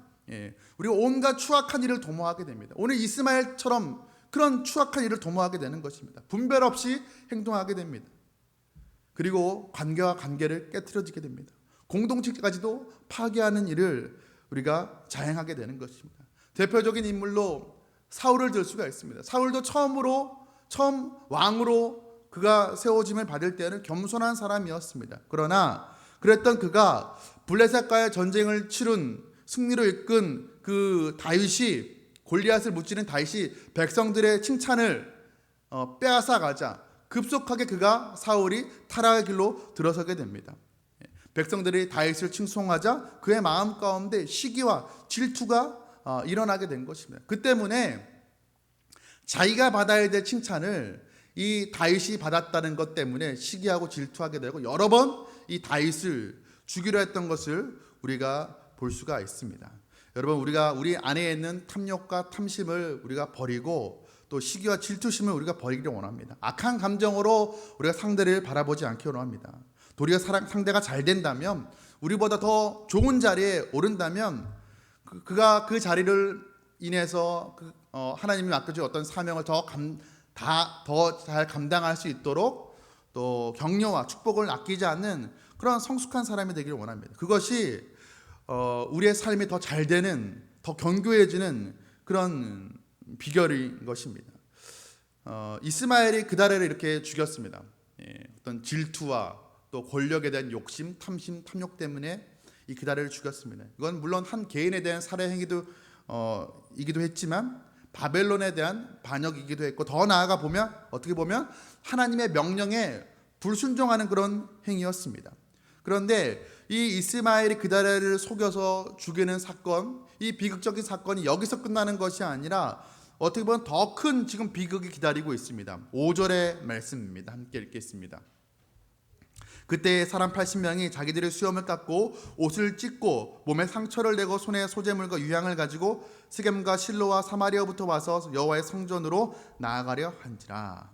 우리가 온갖 추악한 일을 도모하게 됩니다. 오늘 이스마엘처럼 그런 추악한 일을 도모하게 되는 것입니다. 분별 없이 행동하게 됩니다. 그리고 관계와 관계를 깨트려지게 됩니다. 공동체까지도 파괴하는 일을 우리가 자행하게 되는 것입니다. 대표적인 인물로 사울을 들 수가 있습니다. 사울도 처음 왕으로 그가 세워짐을 받을 때는 겸손한 사람이었습니다. 그러나 그랬던 그가 블레셋과의 전쟁을 치룬 승리로 이끈 그 다윗이, 골리앗을 무찌른 다윗이 백성들의 칭찬을 빼앗아 가자 급속하게 사울이 타락의 길로 들어서게 됩니다. 백성들이 다윗을 칭송하자 그의 마음 가운데 시기와 질투가 일어나게 된 것입니다. 그 때문에 자기가 받아야 될 칭찬을 이 다윗이 받았다는 것 때문에 시기하고 질투하게 되고 여러 번 이 다윗을 죽이려 했던 것을 우리가 볼 수가 있습니다. 여러분, 우리가 우리 안에 있는 탐욕과 탐심을 우리가 버리고 또 시기와 질투심을 우리가 버리기를 원합니다. 악한 감정으로 우리가 상대를 바라보지 않기를 원합니다. 도리어 상대가 잘 된다면, 우리보다 더 좋은 자리에 오른다면 그가 그 자리를 인해서 하나님이 맡겨준 어떤 사명을 더 잘 감당할 수 있도록 또 격려와 축복을 아끼지 않는 그런 성숙한 사람이 되기를 원합니다. 그것이 우리의 삶이 더 잘 되는, 더 견고해지는 그런 비결인 것입니다. 이스마엘이 그다라를 이렇게 죽였습니다. 어떤 질투와 또 권력에 대한 욕심, 탐심, 탐욕 때문에 이 그다라를 죽였습니다. 이건 물론 한 개인에 대한 살해 행위도 이기도 했지만 바벨론에 대한 반역이기도 했고, 더 나아가 보면 어떻게 보면 하나님의 명령에 불순종하는 그런 행위였습니다. 그런데 이 이스마엘이 그다라를 속여서 죽이는 사건, 이 비극적인 사건이 여기서 끝나는 것이 아니라 어떻게 보면 더 큰 지금 비극이 기다리고 있습니다. 5절의 말씀입니다. 함께 읽겠습니다. 그때 사람 80명이 자기들의 수염을 깎고 옷을 찢고 몸에 상처를 내고 손에 소재물과 유향을 가지고 스겜과 실로와 사마리아부터 와서 여호와의 성전으로 나아가려 한지라.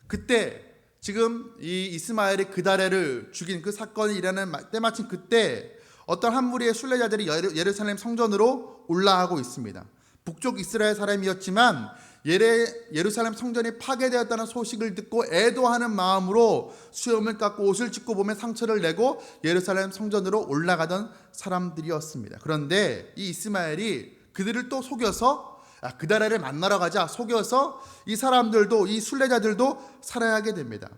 그때 지금 이 이스마엘이 그다레를 죽인 그 사건이 일어나는 때마침 그때 어떤 한 무리의 순례자들이 예루살렘 성전으로 올라가고 있습니다. 북쪽 이스라엘 사람이었지만 예루살렘 성전이 파괴되었다는 소식을 듣고 애도하는 마음으로 수염을 깎고 옷을 찢고 몸에 상처를 내고 예루살렘 성전으로 올라가던 사람들이었습니다. 그런데 이 이스마엘이 그들을 또 속여서 그다레를 만나러 가자 속여서 이 사람들도 이 순례자들도 살아야 하게 됩니다.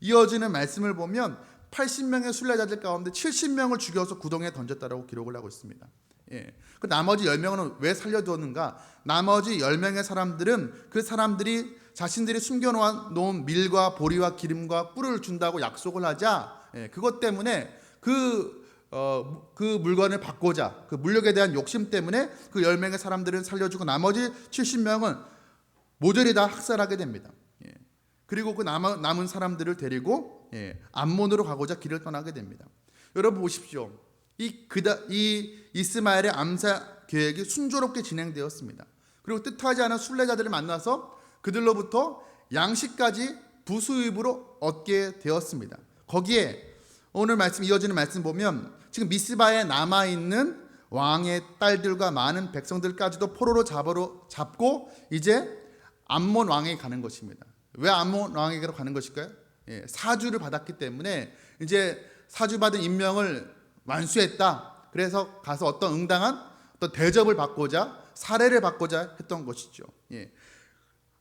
이어지는 말씀을 보면 80명의 순례자들 가운데 70명을 죽여서 구덩이에 던졌다라고 기록을 하고 있습니다. 그 나머지 10명은 왜 살려두었는가? 나머지 10명의 사람들은 그 사람들이 자신들이 숨겨놓은 밀과 보리와 기름과 꿀을 준다고 약속을 하자 그것 때문에 그 물건을 받고자 그 물력에 대한 욕심 때문에 그 10명의 사람들은 살려주고 나머지 70명은 모조리 다 학살하게 됩니다. 그리고 그 남은 사람들을 데리고 암몬으로 가고자 길을 떠나게 됩니다. 여러분 보십시오. 이 이스마엘의 암사 계획이 순조롭게 진행되었습니다. 그리고 뜻하지 않은 순례자들을 만나서 그들로부터 양식까지 부수입으로 얻게 되었습니다. 거기에 오늘 말씀 이어지는 말씀 보면 지금 미스바에 남아있는 왕의 딸들과 많은 백성들까지도 포로로 잡고 이제 암몬 왕에게 가는 것입니다. 왜 암몬 왕에게로 가는 것일까요? 사주를 받았기 때문에 이제 사주받은 임명을 완수했다. 그래서 가서 어떤 응당한 어떤 대접을 받고자 사례를 받고자 했던 것이죠.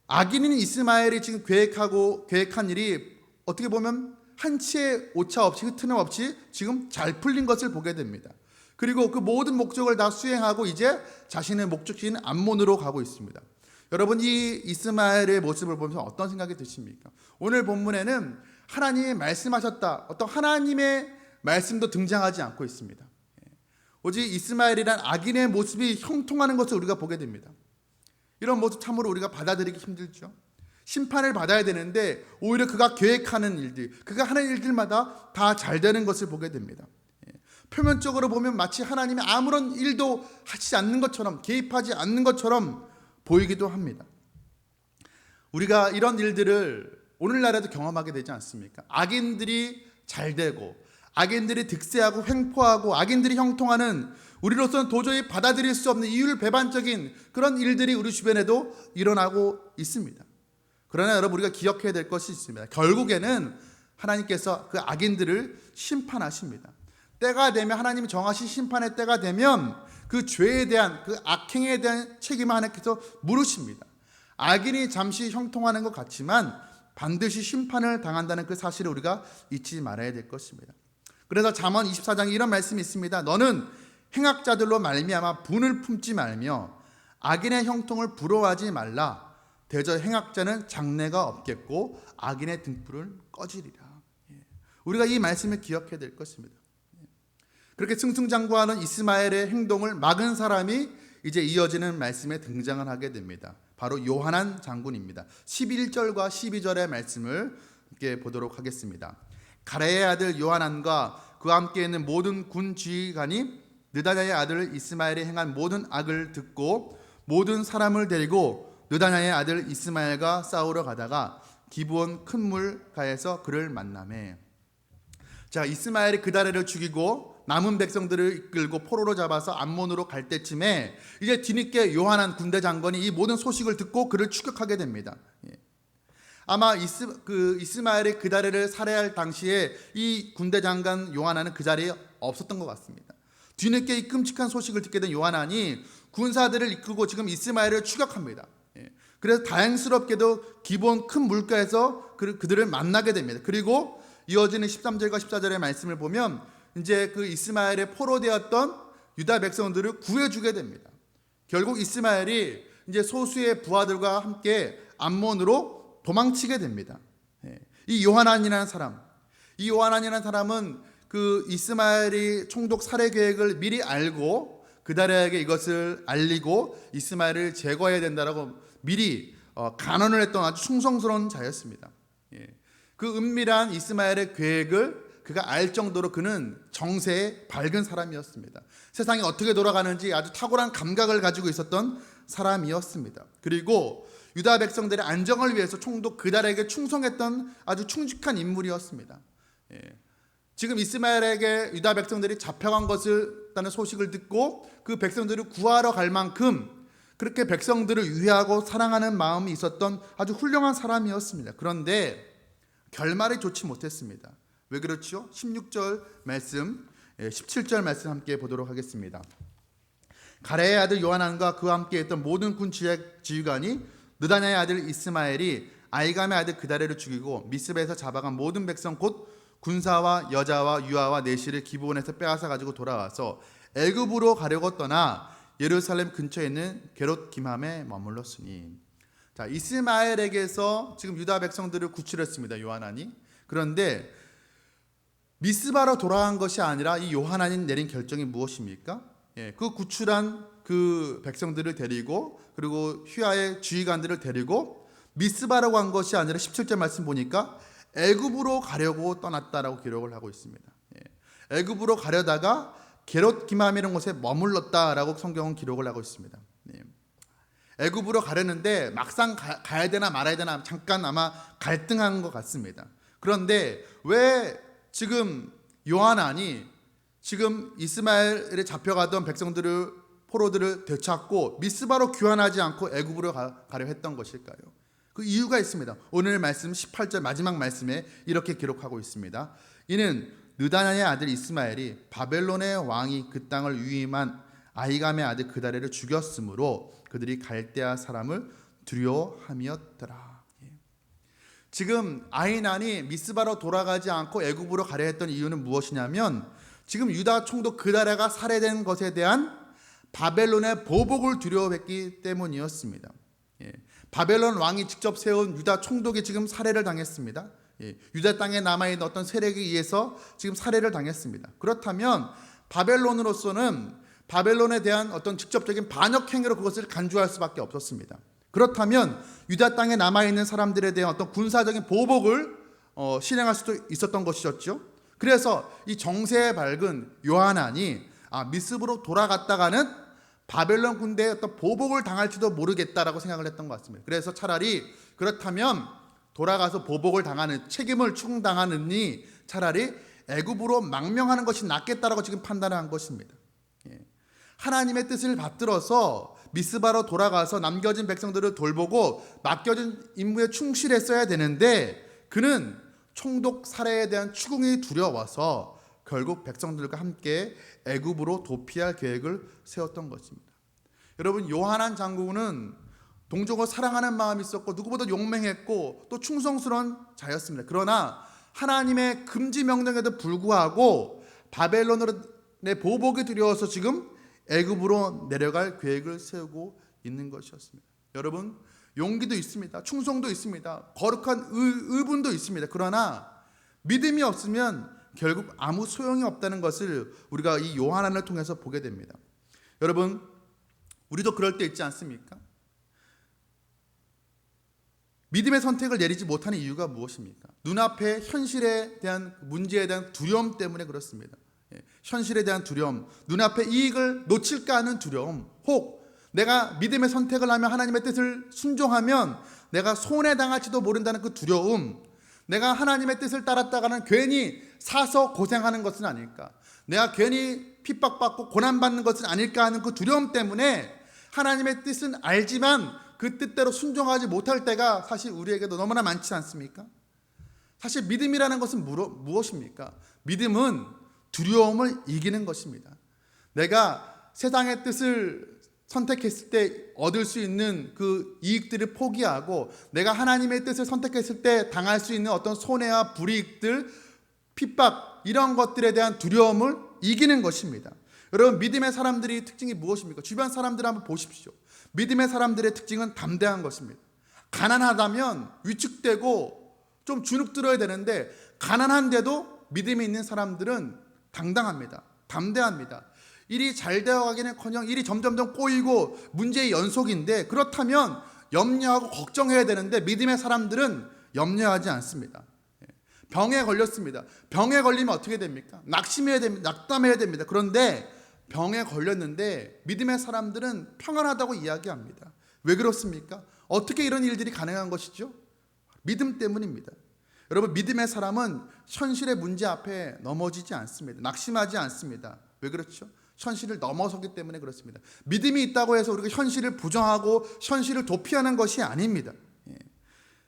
악인인 이스마엘이 지금 계획한 일이 어떻게 보면 한치의 오차 없이 흐트름 없이 지금 잘 풀린 것을 보게 됩니다. 그리고 그 모든 목적을 다 수행하고 이제 자신의 목적지인 암몬으로 가고 있습니다. 여러분 이 이스마엘의 모습을 보면서 어떤 생각이 드십니까? 오늘 본문에는 하나님이 말씀하셨다. 어떤 하나님의 말씀도 등장하지 않고 있습니다. 오직 이스마엘이란 악인의 모습이 형통하는 것을 우리가 보게 됩니다. 이런 모습 참으로 우리가 받아들이기 힘들죠. 심판을 받아야 되는데 오히려 그가 계획하는 일들, 그가 하는 일들마다 다 잘 되는 것을 보게 됩니다. 표면적으로 보면 마치 하나님이 아무런 일도 하시지 않는 것처럼 개입하지 않는 것처럼 보이기도 합니다. 우리가 이런 일들을 오늘날에도 경험하게 되지 않습니까? 악인들이 잘 되고 악인들이 득세하고 횡포하고 악인들이 형통하는 우리로서는 도저히 받아들일 수 없는 이율배반적인 그런 일들이 우리 주변에도 일어나고 있습니다. 그러나 여러분 우리가 기억해야 될 것이 있습니다. 결국에는 하나님께서 그 악인들을 심판하십니다. 때가 되면 하나님이 정하신 심판의 때가 되면 그 죄에 대한 그 악행에 대한 책임을 하나님께서 물으십니다. 악인이 잠시 형통하는 것 같지만 반드시 심판을 당한다는 그 사실을 우리가 잊지 말아야 될 것입니다. 그래서 잠언 24장에 이런 말씀이 있습니다. 너는 행악자들로 말미암아 분을 품지 말며 악인의 형통을 부러워하지 말라. 대저 행악자는 장래가 없겠고 악인의 등불을 꺼지리라. 우리가 이 말씀을 기억해야 될 것입니다. 그렇게 승승장구하는 이스마엘의 행동을 막은 사람이 이제 이어지는 말씀에 등장을 하게 됩니다. 바로 요하난 장군입니다. 11절과 12절의 말씀을 함께 보도록 하겠습니다. 가레의 아들 요하난과 그와 함께 있는 모든 군 지휘관이 느다냐의 아들 이스마엘이 행한 모든 악을 듣고 모든 사람을 데리고 느다냐의 아들 이스마엘과 싸우러 가다가 기브온 큰 물가에서 그를 만나매. 자, 이스마엘이 그다레를 죽이고 남은 백성들을 이끌고 포로로 잡아서 암몬으로 갈 때쯤에 이제 뒤늦게 요하난 군대 장관이 이 모든 소식을 듣고 그를 추격하게 됩니다. 아마 이스마엘이 그다레를 살해할 당시에 이 군대 장관 요하난은 그 자리에 없었던 것 같습니다. 뒤늦게 이 끔찍한 소식을 듣게 된 요하난이 군사들을 이끌고 지금 이스마엘을 추격합니다. 그래서 다행스럽게도 기브온 큰 물가에서 그들을 만나게 됩니다. 그리고 이어지는 13절과 14절의 말씀을 보면 이제 그 이스마엘의 포로되었던 유다 백성들을 구해주게 됩니다. 결국 이스마엘이 이제 소수의 부하들과 함께 암몬으로 도망치게 됩니다. 이 요하난이라는 사람은 그 이스마엘이 총독 살해 계획을 미리 알고 그다레에게 이것을 알리고 이스마엘을 제거해야 된다라고 미리 간언을 했던 아주 충성스러운 자였습니다. 그 은밀한 이스마엘의 계획을 그가 알 정도로 그는 정세에 밝은 사람이었습니다. 세상이 어떻게 돌아가는지 아주 탁월한 감각을 가지고 있었던 사람이었습니다. 그리고 유다 백성들의 안정을 위해서 총독 그달에게 충성했던 아주 충직한 인물이었습니다. 지금 이스마엘에게 유다 백성들이 잡혀간 것을 다는 소식을 듣고 그 백성들을 구하러 갈 만큼 그렇게 백성들을 위하고 사랑하는 마음이 있었던 아주 훌륭한 사람이었습니다. 그런데 결말이 좋지 못했습니다. 왜 그렇죠? 16절 말씀, 17절 말씀 함께 보도록 하겠습니다. 가레의 아들 요하난과 그와 함께 했던 모든 군 지휘관이 느다냐의 아들 이스마엘이 아이감의 아들 그다레를 죽이고 미스베에서 잡아간 모든 백성 곧 군사와 여자와 유아와 내시를 기브온에서 빼앗아 가지고 돌아와서 애굽으로 가려고 떠나 예루살렘 근처에 있는 게롯 기맘에 머물렀으니. 자, 이스마엘에게서 지금 유다 백성들을 구출했습니다, 요하난이. 그런데 미스바로 돌아간 것이 아니라 이 요하난이 내린 결정이 무엇입니까? 그 구출한 그 백성들을 데리고 그리고 휘하의 지휘관들을 데리고 미스바로 간 것이 아니라 17절 말씀 보니까 애굽으로 가려고 떠났다라고 기록을 하고 있습니다. 애굽으로 가려다가 게롯 기맘이라는 곳에 머물렀다라고 성경은 기록을 하고 있습니다. 애굽으로 가려는데 막상 가야 되나 말아야 되나 잠깐 아마 갈등한 것 같습니다. 그런데 왜 지금 요하난이 지금 이스마엘에 잡혀가던 백성들을 포로들을 되찾고 미스바로 귀환하지 않고 애굽으로 가려 했던 것일까요? 그 이유가 있습니다. 오늘 말씀 18절 마지막 말씀에 이렇게 기록하고 있습니다. 이는 느다냐의 아들 이스마엘이 바벨론의 왕이 그 땅을 위임한 아히감의 아들 그다레를 죽였으므로 그들이 갈대아 사람을 두려워함이었더라. 지금 아히난이 미스바로 돌아가지 않고 애굽으로 가려 했던 이유는 무엇이냐면 지금 유다 총독 그다레가 살해된 것에 대한 바벨론의 보복을 두려워했기 때문이었습니다. 바벨론 왕이 직접 세운 유다 총독이 지금 살해를 당했습니다. 유다 땅에 남아있는 어떤 세력에 의해서 지금 살해를 당했습니다. 그렇다면 바벨론으로서는 바벨론에 대한 어떤 직접적인 반역 행위로 그것을 간주할 수밖에 없었습니다. 그렇다면 유다 땅에 남아있는 사람들에 대한 어떤 군사적인 보복을 실행할 수도 있었던 것이었죠. 그래서 이 정세에 밝은 요하난이 미스바로 돌아갔다가는 바벨론 군대의 어떤 보복을 당할지도 모르겠다라고 생각을 했던 것 같습니다. 그래서 차라리 그렇다면 돌아가서 보복을 당하는 책임을 충당하느니 차라리 애굽으로 망명하는 것이 낫겠다라고 지금 판단을 한 것입니다. 하나님의 뜻을 받들어서 미스바로 돌아가서 남겨진 백성들을 돌보고 맡겨진 임무에 충실했어야 되는데 그는 총독 살해에 대한 추궁이 두려워서 결국 백성들과 함께 애굽으로 도피할 계획을 세웠던 것입니다. 여러분, 요하난 장군은 동족을 사랑하는 마음이 있었고 누구보다 용맹했고 또 충성스러운 자였습니다. 그러나 하나님의 금지 명령에도 불구하고 바벨론의 보복이 두려워서 지금 애굽으로 내려갈 계획을 세우고 있는 것이었습니다. 여러분, 용기도 있습니다. 충성도 있습니다. 거룩한 의분도 있습니다. 그러나 믿음이 없으면 결국 아무 소용이 없다는 것을 우리가 이 요하난을 통해서 보게 됩니다. 여러분, 우리도 그럴 때 있지 않습니까? 믿음의 선택을 내리지 못하는 이유가 무엇입니까? 눈앞의 현실에 대한 문제에 대한 두려움 때문에 그렇습니다. 현실에 대한 두려움, 눈앞의 이익을 놓칠까 하는 두려움, 혹 내가 믿음의 선택을 하면 하나님의 뜻을 순종하면 내가 손해당할지도 모른다는 그 두려움, 내가 하나님의 뜻을 따랐다가는 괜히 사서 고생하는 것은 아닐까, 내가 괜히 핍박받고 고난받는 것은 아닐까 하는 그 두려움 때문에 하나님의 뜻은 알지만 그 뜻대로 순종하지 못할 때가 사실 우리에게도 너무나 많지 않습니까? 사실 믿음이라는 것은 무엇입니까? 믿음은 두려움을 이기는 것입니다. 내가 세상의 뜻을 선택했을 때 얻을 수 있는 그 이익들을 포기하고 내가 하나님의 뜻을 선택했을 때 당할 수 있는 어떤 손해와 불이익들, 핍박, 이런 것들에 대한 두려움을 이기는 것입니다. 여러분, 믿음의 사람들의 특징이 무엇입니까? 주변 사람들을 한번 보십시오. 믿음의 사람들의 특징은 담대한 것입니다. 가난하다면 위축되고 좀 주눅 들어야 되는데 가난한데도 믿음이 있는 사람들은 당당합니다. 담대합니다. 일이 잘 되어가기는커녕 일이 점점점 꼬이고 문제의 연속인데 그렇다면 염려하고 걱정해야 되는데 믿음의 사람들은 염려하지 않습니다. 병에 걸렸습니다. 병에 걸리면 어떻게 됩니까? 낙심해야 됩니다. 낙담해야 됩니다. 그런데 병에 걸렸는데 믿음의 사람들은 평안하다고 이야기합니다. 왜 그렇습니까? 어떻게 이런 일들이 가능한 것이죠? 믿음 때문입니다. 여러분, 믿음의 사람은 현실의 문제 앞에 넘어지지 않습니다. 낙심하지 않습니다. 왜 그렇죠? 현실을 넘어서기 때문에 그렇습니다. 믿음이 있다고 해서 우리가 현실을 부정하고 현실을 도피하는 것이 아닙니다.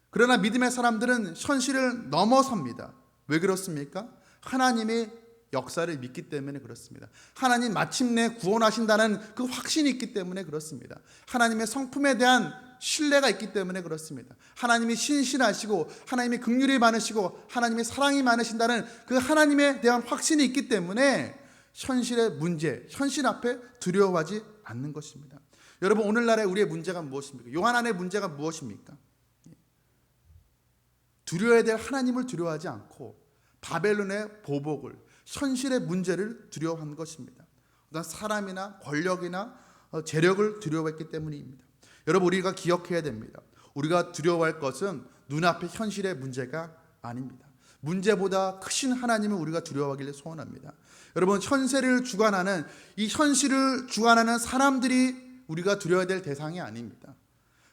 그러나 믿음의 사람들은 현실을 넘어섭니다. 왜 그렇습니까? 하나님의 역사를 믿기 때문에 그렇습니다. 하나님 마침내 구원하신다는 그 확신이 있기 때문에 그렇습니다. 하나님의 성품에 대한 신뢰가 있기 때문에 그렇습니다. 하나님이 신실하시고 하나님이 긍휼이 많으시고 하나님의 사랑이 많으신다는 그 하나님에 대한 확신이 있기 때문에 현실의 문제, 현실 앞에 두려워하지 않는 것입니다. 여러분, 오늘날의 우리의 문제가 무엇입니까? 요한안의 문제가 무엇입니까? 두려워야 될 하나님을 두려워하지 않고 바벨론의 보복을, 현실의 문제를 두려워한 것입니다. 어떤 사람이나 권력이나 재력을 두려워했기 때문입니다. 여러분, 우리가 기억해야 됩니다. 우리가 두려워할 것은 눈앞의 현실의 문제가 아닙니다. 문제보다 크신 하나님을 우리가 두려워하기를 소원합니다. 여러분, 현세를 주관하는 이 현실을 주관하는 사람들이 우리가 두려워야 될 대상이 아닙니다.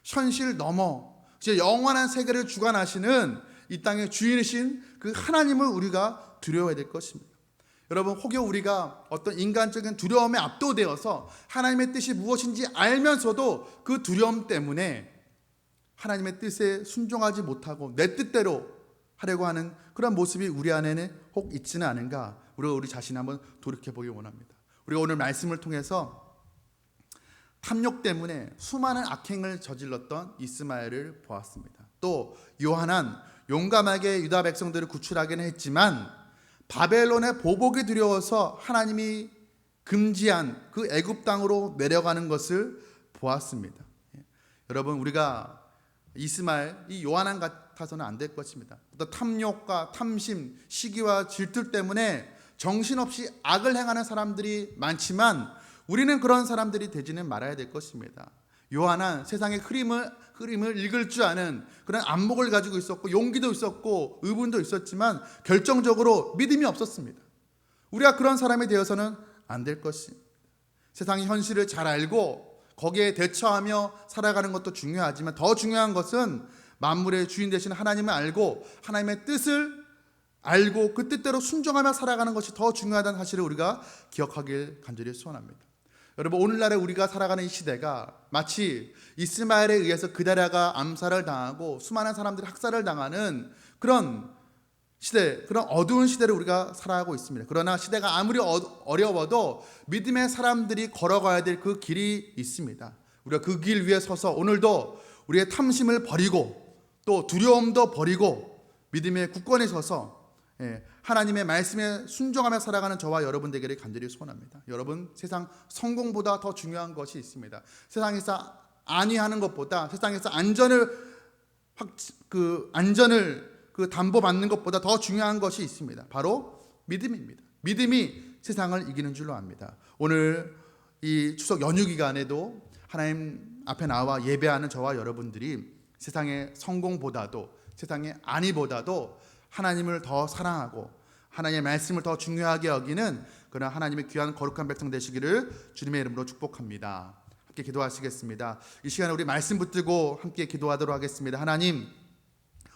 현실 넘어 이제 영원한 세계를 주관하시는 이 땅의 주인이신 그 하나님을 우리가 두려워해야 될 것입니다. 여러분, 혹여 우리가 어떤 인간적인 두려움에 압도되어서 하나님의 뜻이 무엇인지 알면서도 그 두려움 때문에 하나님의 뜻에 순종하지 못하고 내 뜻대로 하려고 하는 그런 모습이 우리 안에는 혹 있지는 않은가, 우리가 우리 자신을 한번 돌이켜보기 원합니다. 우리가 오늘 말씀을 통해서 탐욕 때문에 수많은 악행을 저질렀던 이스마엘을 보았습니다. 또 요한은 용감하게 유다 백성들을 구출하기는 했지만 바벨론의 보복이 두려워서 하나님이 금지한 그 애굽 땅으로 내려가는 것을 보았습니다. 여러분, 우리가 이스마엘, 이 요한안 같아서는 안 될 것입니다. 어떤 탐욕과 탐심, 시기와 질투 때문에 정신없이 악을 행하는 사람들이 많지만 우리는 그런 사람들이 되지는 말아야 될 것입니다. 요한은 세상의 흐름을 읽을 줄 아는 그런 안목을 가지고 있었고 용기도 있었고 의분도 있었지만 결정적으로 믿음이 없었습니다. 우리가 그런 사람이 되어서는 안 될 것입니다. 세상의 현실을 잘 알고 거기에 대처하며 살아가는 것도 중요하지만 더 중요한 것은 만물의 주인 되신 하나님을 알고 하나님의 뜻을 알고 그 뜻대로 순종하며 살아가는 것이 더 중요하다는 사실을 우리가 기억하길 간절히 소원합니다. 여러분, 오늘날에 우리가 살아가는 이 시대가 마치 이스마엘에 의해서 그다랴가 암살을 당하고 수많은 사람들이 학살을 당하는 그런 시대, 그런 어두운 시대를 우리가 살아가고 있습니다. 그러나 시대가 아무리 어려워도 믿음의 사람들이 걸어가야 될 그 길이 있습니다. 우리가 그 길 위에 서서 오늘도 우리의 탐심을 버리고 또 두려움도 버리고 믿음의 굳건히 서서 하나님의 말씀에 순종하며 살아가는 저와 여러분 되기를 간절히 소원합니다. 여러분, 세상 성공보다 더 중요한 것이 있습니다. 세상에서 안위하는 것보다, 세상에서 안전을 담보받는 것보다 더 중요한 것이 있습니다. 바로 믿음입니다. 믿음이 세상을 이기는 줄로 압니다. 오늘 이 추석 연휴 기간에도 하나님 앞에 나와 예배하는 저와 여러분들이 세상의 성공보다도, 세상의 안위보다도 하나님을 더 사랑하고 하나님의 말씀을 더 중요하게 여기는 그런 하나님의 귀한 거룩한 백성 되시기를 주님의 이름으로 축복합니다. 함께 기도하시겠습니다. 이 시간에 우리 말씀 붙들고 함께 기도하도록 하겠습니다. 하나님,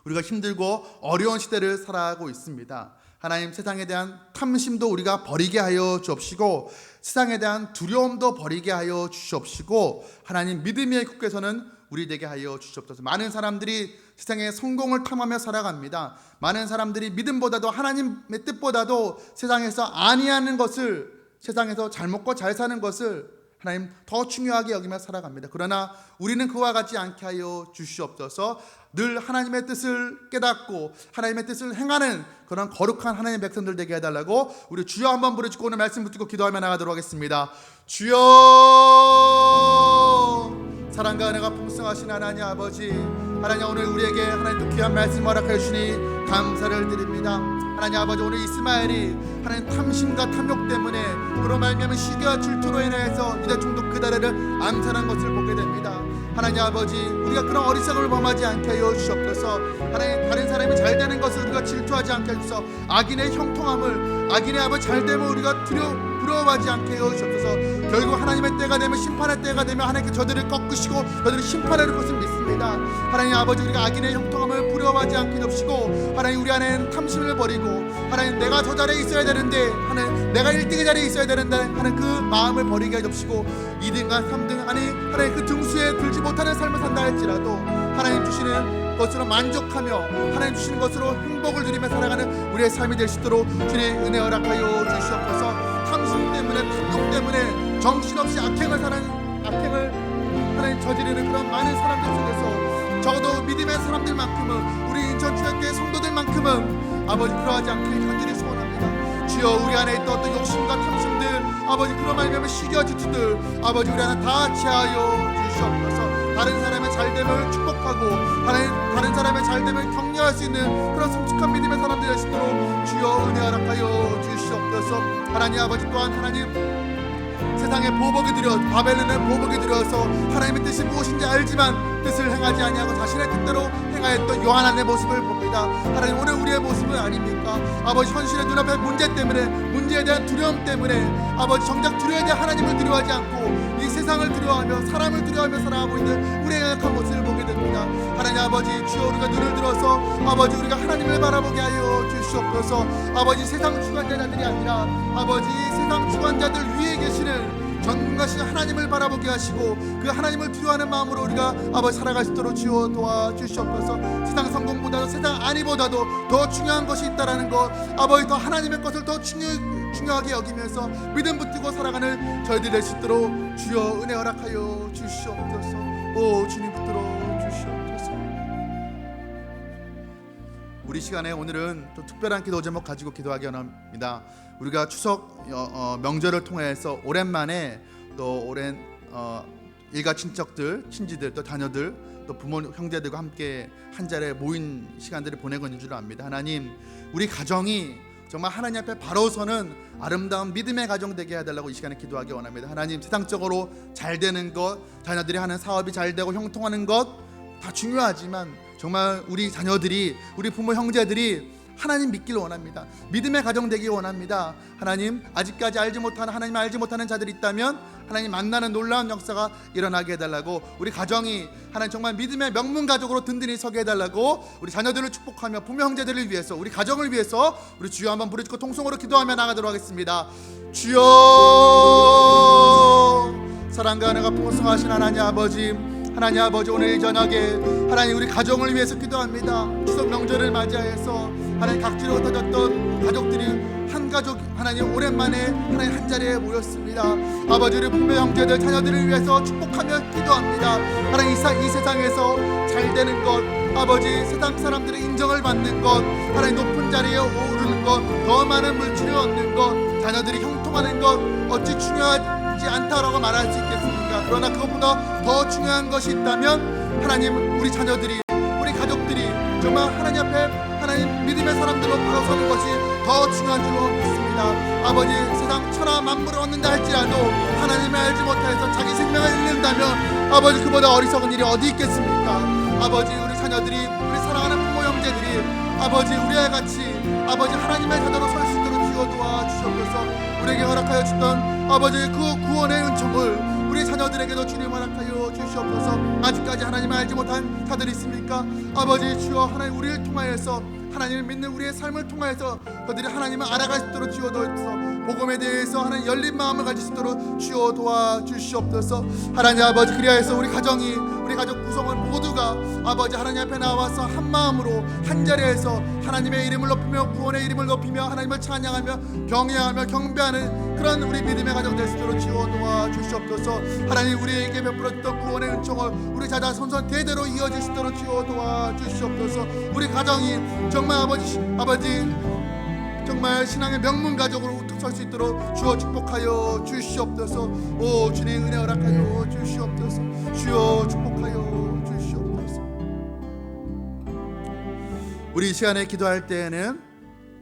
우리가 힘들고 어려운 시대를 살아가고 있습니다. 하나님, 세상에 대한 탐심도 우리가 버리게 하여 주옵시고 세상에 대한 두려움도 버리게 하여 주옵시고 하나님, 믿음의 굳게서는 우리 되게 하여 주시옵소서. 많은 사람들이 세상의 성공을 탐하며 살아갑니다. 많은 사람들이 믿음보다도 하나님의 뜻보다도 세상에서 안위하는 것을, 세상에서 잘 먹고 잘 사는 것을 하나님 더 중요하게 여기며 살아갑니다. 그러나 우리는 그와 같지 않게 하여 주시옵소서. 늘 하나님의 뜻을 깨닫고 하나님의 뜻을 행하는 그런 거룩한 하나님의 백성들 되게 해달라고 우리 주여 한번 부르짖고 오늘 말씀 붙들고 기도하며 나가도록 하겠습니다. 주여, 사랑과 은혜가 풍성하신 하나님 아버지, 하나님 오늘 우리에게 하나님 또 귀한 말씀 허락해 주시니 감사를 드립니다. 하나님 아버지, 오늘 이스마엘이 하나님 탐심과 탐욕 때문에 그로 말미암은 시기와 질투로 인해서 유다 총독 그다랴를 암살한 것을 보게 됩니다. 하나님 아버지, 우리가 그런 어리석음을 범하지 않게 하여 주시옵소서. 하나님, 다른 사람이 잘 되는 것을 우리가 질투하지 않게 해주셔서 악인의 형통함을, 악인의 아버지 잘 되면 우리가 부러워하지 않게 하여 주옵소서. 결국 하나님의 때가 되면, 심판의 때가 되면 하나님께 저들을 꺾으시고 저들을 심판할 것을 믿습니다. 하나님 아버지, 우리가 악인의 형통함을 부러워하지 않게 돕시고, 하나님 우리 안에는 탐심을 버리고, 하나님 내가 저 자리에 있어야 되는데, 하나님 내가 1등의 자리에 있어야 되는데 하는 그 마음을 버리게 해줍시고, 2등과 3등 하나님 그 등수에 들지 못하는 삶을 산다 할지라도 하나님 주시는 것으로 만족하며 하나님 주시는 것으로 행복을 누리며 살아가는 우리의 삶이 될 수 있도록 주님 은혜 허락하여 주시옵소서. 탐심 때문에, 탐욕 때문에 정신없이 악행을 하나님 저지르는 그런 많은 사람들 속에서 적어도 믿음의 사람들만큼은, 우리 인천주역교회 성도들만큼은 아버지 그러하지 않길 간절히 소원합니다. 주여, 우리 안에 있던 어떤 욕심과 탐심들, 아버지 그런 말미암아 시기와 질투들, 아버지 우리 안에 다 제하여 주시옵소서. 다른 사람의 잘됨을 축복하고 하나님 다른 사람의 잘됨을 격려할 수 있는 그런 성숙한 믿음의 사람들이 될 수 있도록 주여 은혜 허락하여 주시옵소서. 하나님 아버지, 또한 하나님 세상의 보복이 들여, 바벨론의 보복이 들여서 하나님의 뜻이 무엇인지 알지만 뜻을 행하지 아니하고 자신의 뜻대로 행하였던 요한의 모습을 봅니다. 하나님, 오늘 우리의 모습은 아닙니까? 아버지, 현실의 눈앞의 문제 때문에, 문제에 대한 두려움 때문에 아버지 정작 두려워야 될 하나님을 두려워하지 않고 이 세상을 두려워하며 사람을 두려워하며 살아가고 있는 우리의 연약한 모습을 보게 됩니다. 하나님 아버지, 주여 우리가 눈을 들어서 아버지 우리가 하나님을 바라보게 하여 주시옵소서. 아버지, 세상 주관자들이 아니라 아버지 세상 주관자들 위에 계시는 전능하신 하나님을 바라보게 하시고 그 하나님을 두려워하는 마음으로 우리가 아버지 살아갈 수 있도록 주여 도와주시옵소서. 세상 성공보다도 세상 안위보다도 더 중요한 것이 있다라는 것, 아버지 더 하나님의 것을 더 중요하게 여기면서 믿음 붙들고 살아가는 저희들이 될 수 있도록 주여 은혜 허락하여 주시옵소서. 오 주님, 붙들어 주시옵소서. 우리 시간에 오늘은 또 특별한 기도 제목 가지고 기도하기 원합니다. 우리가 추석 명절을 통해서 오랜만에 또 오랜 일가 친척들, 친지들, 또 자녀들, 또 부모 형제들과 함께 한 자리에 모인 시간들을 보내고 있는 줄 압니다. 하나님, 우리 가정이 정말 하나님 앞에 바로 서는 아름다운 믿음의 가정 되게 해달라고 이 시간에 기도하기 원합니다. 하나님, 세상적으로 잘 되는 것, 자녀들이 하는 사업이 잘 되고 형통하는 것 다 중요하지만 정말 우리 자녀들이, 우리 부모 형제들이 하나님 믿기를 원합니다. 믿음의 가정 되기 원합니다. 하나님, 아직까지 하나님 알지 못하는 자들이 있다면 하나님 만나는 놀라운 역사가 일어나게 해달라고, 우리 가정이 하나님 정말 믿음의 명문 가족으로 든든히 서게 해달라고, 우리 자녀들을 축복하며 부모 형제들을 위해서, 우리 가정을 위해서 우리 주여 한번 부르짖고 통성으로 기도하며 나가도록 하겠습니다. 주여, 사랑과 은혜가 풍성하신 하나님 아버지, 하나님 아버지, 오늘 이 저녁에 하나님 우리 가정을 위해서 기도합니다. 추석 명절을 맞이하여서 하나님 각지로 흩어졌던 가족들이 한 가족 하나님 오랜만에 하나님 한 자리에 모였습니다. 아버지, 우리 부모 형제들 자녀들을 위해서 축복하며 기도합니다. 하나님 이 세상에서 잘 되는 것, 아버지 세상 사람들의 인정을 받는 것, 하나님 높은 자리에 오르는 것, 더 많은 물질을 얻는 것, 자녀들이 형통하는 것 어찌 중요하지 않다라고 말할 수 있겠습니까? 그러나 그것보다 더 중요한 것이 있다면 하나님, 우리 자녀들이, 우리 가족들이 정말 하나님 앞에 하나님 믿음의 사람들로 바로 서는 것이 더 중요한 줄로 믿습니다. 아버지, 세상 천하 만물을 얻는다 할지라도 하나님을 알지 못해서 자기 생명을 잃는다면 아버지, 그보다 어리석은 일이 어디 있겠습니까? 아버지, 우리 자녀들이, 우리 사랑하는 부모 형제들이 아버지 우리와 같이 아버지 하나님의 자녀로 설 수 있도록 주여 도와주시옵소서. 우리에게 허락하여 주던 아버지 그 구원의 은총을 우리 자녀들에게도 주님 허락하여 주시옵소서. 아직까지 하나님을 알지 못한 자들이 있습니까? 아버지 주여, 하나님 우리를 통하여서, 하나님을 믿는 우리의 삶을 통하여서 그들이 하나님을 알아갈 수 있도록 주여 도와주옵소서. 복음에 대해서 하나님 열린 마음을 가질 수 있도록 주여 도와주시옵소서. 하나님 아버지, 그리하여서 우리 가정이, 우리 가족 구성원 모두가 아버지 하나님 앞에 나와서 한 마음으로 한 자리에서 하나님의 이름을 높이며 구원의 이름을 높이며 하나님을 찬양하며 경외하며 경배하는 그런 우리 믿음의 가정 될 수 있도록 주여 도와주시옵소서. 하나님, 우리에게 베풀었던 구원의 은총을 우리 자자 손손 대대로 이어질 수 있도록 주여 도와주시옵소서. 우리 가정이 정말 아버지 정말 신앙의 명문 가족으로 우뚝 설 수 있도록 주여 축복하여 주시옵소서. 오 주님, 은혜 허락하여 주시옵소서. 주여 축복하여 주시옵소서. 우리 이 시간에 기도할 때에는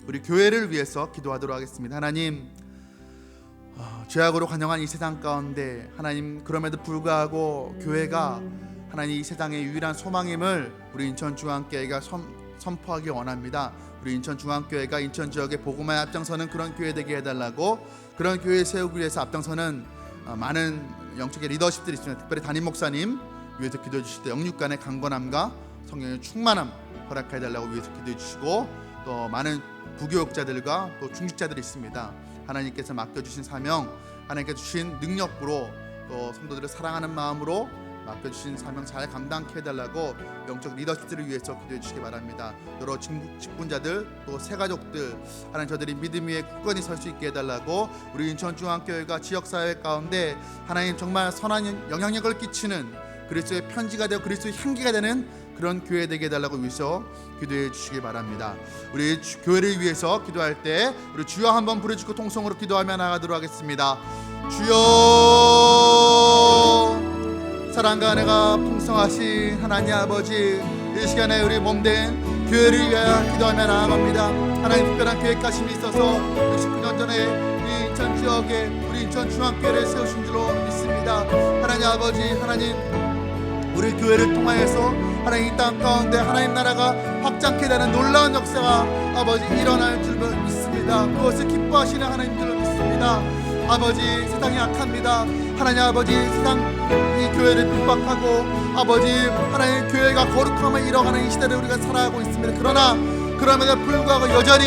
우리 교회를 위해서 기도하도록 하겠습니다. 하나님, 죄악으로 관영한 이 세상 가운데 하나님, 그럼에도 불구하고 교회가 하나님 이 세상의 유일한 소망임을 우리 인천중앙교회가 선포하기 원합니다. 우리 인천중앙교회가 인천 지역의 복음화에 앞장서는 그런 교회 되게 해달라고, 그런 교회 세우기 위해서 앞장서는 많은 영적인 리더십들이 있습니다. 특별히 담임 목사님 위해서 기도해 주실 때 영육간의 강건함과 성령의 충만함 허락해달라고 위해서 기도해 주시고, 또 많은 부교육자들과 또 중직자들이 있습니다. 하나님께서 맡겨주신 사명, 하나님께서 주신 능력으로 또 성도들을 사랑하는 마음으로 맡겨주신 사명 잘 감당케 해달라고 영적 리더십들을 위해서 기도해 주시기 바랍니다. 여러 직분자들 또 새가족들, 하나님 저들이 믿음 위에 굳건히 설 수 있게 해달라고, 우리 인천중앙교회가 지역사회 가운데 하나님 정말 선한 영향력을 끼치는 그리스도의 편지가 되어 그리스도의 향기가 되는 그런 교회 되게 해달라고 위해서 기도해 주시기 바랍니다. 우리 교회를 위해서 기도할 때 우리 주여 한번 부르짖고 통성으로 기도하며 나가도록 하겠습니다. 주여, 사랑과 은혜가 풍성하신 하나님 아버지, 이 시간에 우리 몸된 교회를 위하여 기도하며 나아갑니다. 하나님 특별한 계획하심이 있어서 69년 전에 이 인천 지역에 우리 인천중앙교회를 세우신 줄로 믿습니다. 하나님 아버지, 하나님 우리 교회를 통하여서 하나님 이 땅 가운데 하나님 나라가 확장케 되는 놀라운 역사가 아버지 일어날 줄 믿습니다. 그것을 기뻐하시는 하나님 줄로 믿습니다. 아버지, 세상이 악합니다. 하나님 아버지, 세상 이 교회를 핍박하고 아버지 하나님 교회가 거룩함을 잃어가는 이 시대를 우리가 살아가고 있습니다. 그러나 그럼에도 불구하고 여전히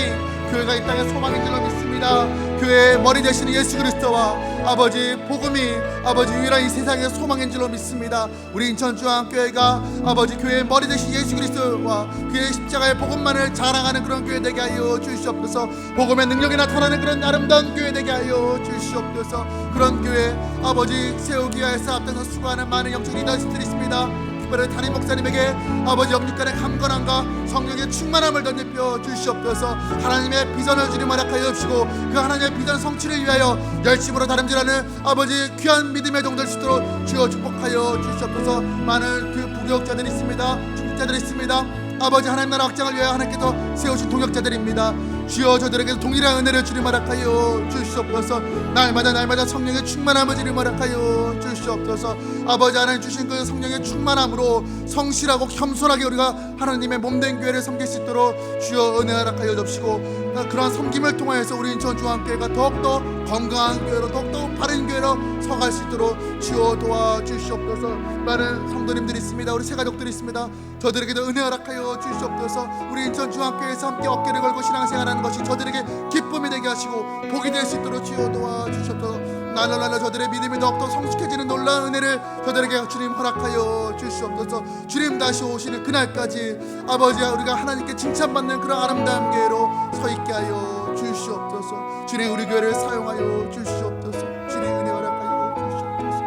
교회가 이 땅의 소망인 줄로 믿습니다. 교회의 머리 되시는 예수 그리스도와 아버지 복음이 아버지 유일한 이 세상의 소망인 줄로 믿습니다. 우리 인천중앙교회가 아버지 교회의 머리 되신 예수 그리스도와 그의 십자가의 복음만을 자랑하는 그런 교회 되게 하여 주시옵소서. 복음의 능력이 나타나는 그런 아름다운 교회 되게 하여 주시옵소서. 그런 교회 아버지 세우기 위해서 앞장서 수고하는 많은 영적 리더십들이 있습니다. 특별히 담임 목사님에게 아버지 영육간의 강건함과 성령의 충만함을 던져펴 주시옵소서. 하나님의 비전을 주님 허락하여 주시고 그 하나님의 비전 성취를 위하여 열심으로 다름질하는 아버지 귀한 믿음의 종들 수 있도록 주여 축복하여 주시옵소서. 많은 그 부교육자들이 있습니다. 중직자들이 있습니다. 아버지 하나님 나라 확장을 위하여 하나님께서 세우신 동역자들입니다. 주여 저들에게도 동일한 은혜를 주님 허락하여 주시옵소서. 날마다 성령의 충만함을 주님 허락하여 주시옵소서. 아버지 하나님 주신 그 성령의 충만함으로 성실하고 겸손하게 우리가 하나님의 몸된 교회를 섬길 수 있도록 주여 은혜 허락하여 주시고, 그러한 섬김을 통하여서 우리 인천중앙교회가 더욱더 건강한 교회로 더욱더 바른 교회로 서갈 수 있도록 주여 도와주시옵소서. 많은 성도님들이 있습니다. 우리 새가족들이 있습니다. 저들에게도 은혜 허락하여 주시옵소서. 우리 인천중앙교회에서 함께 어깨를 걸고 신앙생활하는 것이 저들에게 기쁨이 되게 하시고 복이 될 수 있도록 주여 도와주시옵소서. 날로 저들의 믿음이 더욱더 성숙해지는 놀라운 은혜를 저들에게 주님 허락하여 주시옵소서. 주님 다시 오시는 그날까지 아버지 우리가 하나님께 칭찬받는 그런 아름다운 교회로 서 있게 하여 주시옵소서. 주님 우리 교회를 사용하여 주시옵소서. 주님 은혜 허락하여 주시옵소서.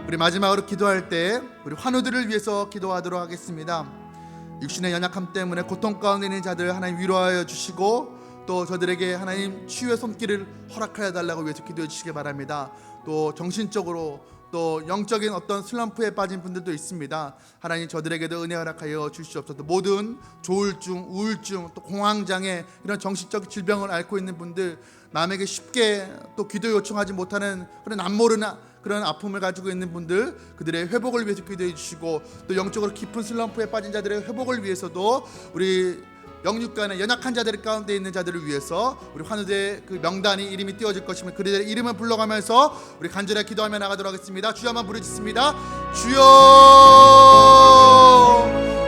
우리 마지막으로 기도할 때 우리 환우들을 위해서 기도하도록 하겠습니다. 육신의 연약함 때문에 고통 가운데 있는 자들 하나님 위로하여 주시고, 또 저들에게 하나님 치유의 손길을 허락하여 달라고 위해서 기도해 주시기 바랍니다. 또 정신적으로 또 영적인 어떤 슬럼프에 빠진 분들도 있습니다. 하나님 저들에게도 은혜 허락하여 주시옵소서. 모든 조울증, 우울증, 또 공황장애 이런 정신적 질병을 앓고 있는 분들, 남에게 쉽게 또 기도 요청하지 못하는 그런 남모르는 그런 아픔을 가지고 있는 분들, 그들의 회복을 위해서 기도해 주시고, 또 영적으로 깊은 슬럼프에 빠진 자들의 회복을 위해서도 우리 영육간의 연약한 자들 가운데 있는 자들을 위해서 우리 환우대 그 명단이 이름이 띄워질 것이면 그들의 이름을 불러가면서 우리 간절히 기도하며 나가도록 하겠습니다. 주여 한번 부르짖습니다. 주여,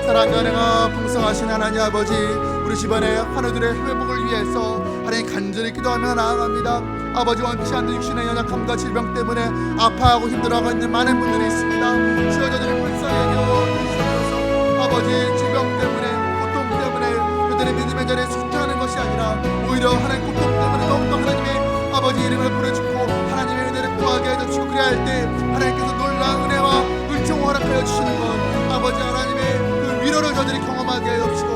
사랑과 은혜가 풍성하신 하나님 아버지, 우리 집안의 환우들의 회복을 위해서 하나님 간절히 기도하며 나아갑니다. 아버지 원치 않는 육신의 연약함과 질병 때문에 아파하고 힘들어하고 있는 많은 분들이 있습니다. 주여 저들을 불쌍히 여겨주셔서 아버지 질병 때문에 그들의 믿음의 자리에 숙제하는 것이 아니라 오히려 하나님 고통 때문에 더욱더 하나님의 아버지 이름을 부르짖고 하나님의 은혜를 구하게 해주시고, 그래야 할 때 하나님께서 놀라운 은혜와 은총을 허락하여 주시는 것, 아버지 하나님의 그 위로를 저들이 경험하게 해주시고,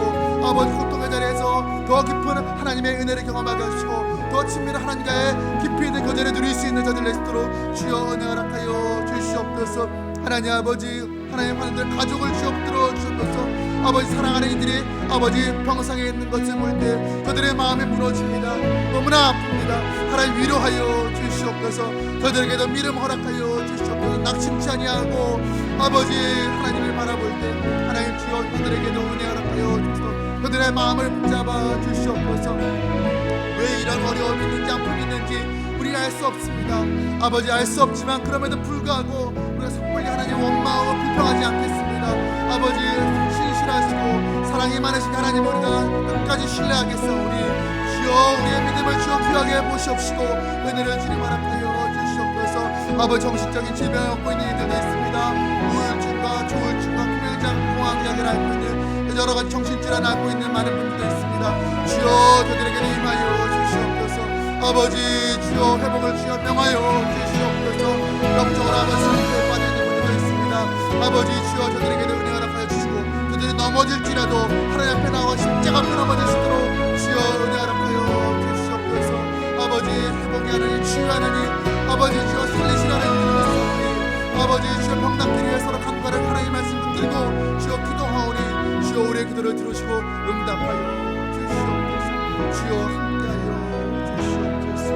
아버지 고통의 자리에서 더 깊은 하나님의 은혜를 경험하게 해주시고, 더 친밀한 하나님과의 깊이 있는 교제를 누릴 수 있는 저들 레스토로 주여 은혜 허락하여 주시옵소서. 하나님 아버지, 하나님 하나님들 가족을 주여 붙들어 주옵소서. 아버지 사랑하는 이들이 아버지 병상에 있는 것을 볼 때 그들의 마음이 무너집니다. 너무나 아픕니다. 하나님 위로하여 주시옵소서. 그들에게도 믿음 허락하여 주시옵소서. 낙심치 아니하고 아버지 하나님을 바라볼 때 하나님 주여 그들에게도 은혜 허락하여 주시옵소서. 그들의 마음을 붙잡아 주시옵소서. 왜 이런 어려움이 있는지 아픔이 있는지 우리가 알 수 없습니다. 아버지, 알 수 없지만 그럼에도 불구하고 우리가 섣불리 하나님 원망하고 불평하지 않겠습니다. 아버지, 신실하시고 사랑이 많으신 하나님, 우리가 끝까지 신뢰하겠사오니 주여 우리의 믿음을 주여 귀하게 보시옵시고 은혜를 주님 허락하여 주시옵소서. 아버지, 정신적인 질병을 얻고 있는 이들도 있습니다. 우울증과 조울증과 구명장 공황약을 앓고 있는 여러 가지 정신질환을 앓고 있는 많은 분들도 있습니다. 주여 저들에게 임하여 주시옵소서. 아버지, 주여 회복을 주여 명하여 주시옵소서. 영적으로 아버지 상태에 빠져 있는 분들도 있습니다. 아버지, 주여 저들에게도 은혜 허락하여 주시고 그들이 넘어질지라도 하나님 앞에 나와 십자가 앞에 넘어질 수 있도록 주여 은혜 허락하여 주시옵소서. 아버지, 회복이 하나님, 치유 하나님, 아버지 주여 살리신 하나님 믿으시오니 아버지 주여 병낫기 위해 서로 간과를 하나님 말씀 붙들고 주여 기도하오니 주여 우리의 기도를 들으시고 응답하여 주시옵소서. 주여 함께하여 주시옵소서.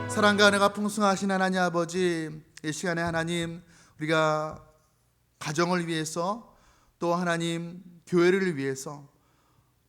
사랑과 은혜가 풍성하신 하나님 아버지, 이 시간에 하나님 우리가 가정을 위해서 또 하나님 교회를 위해서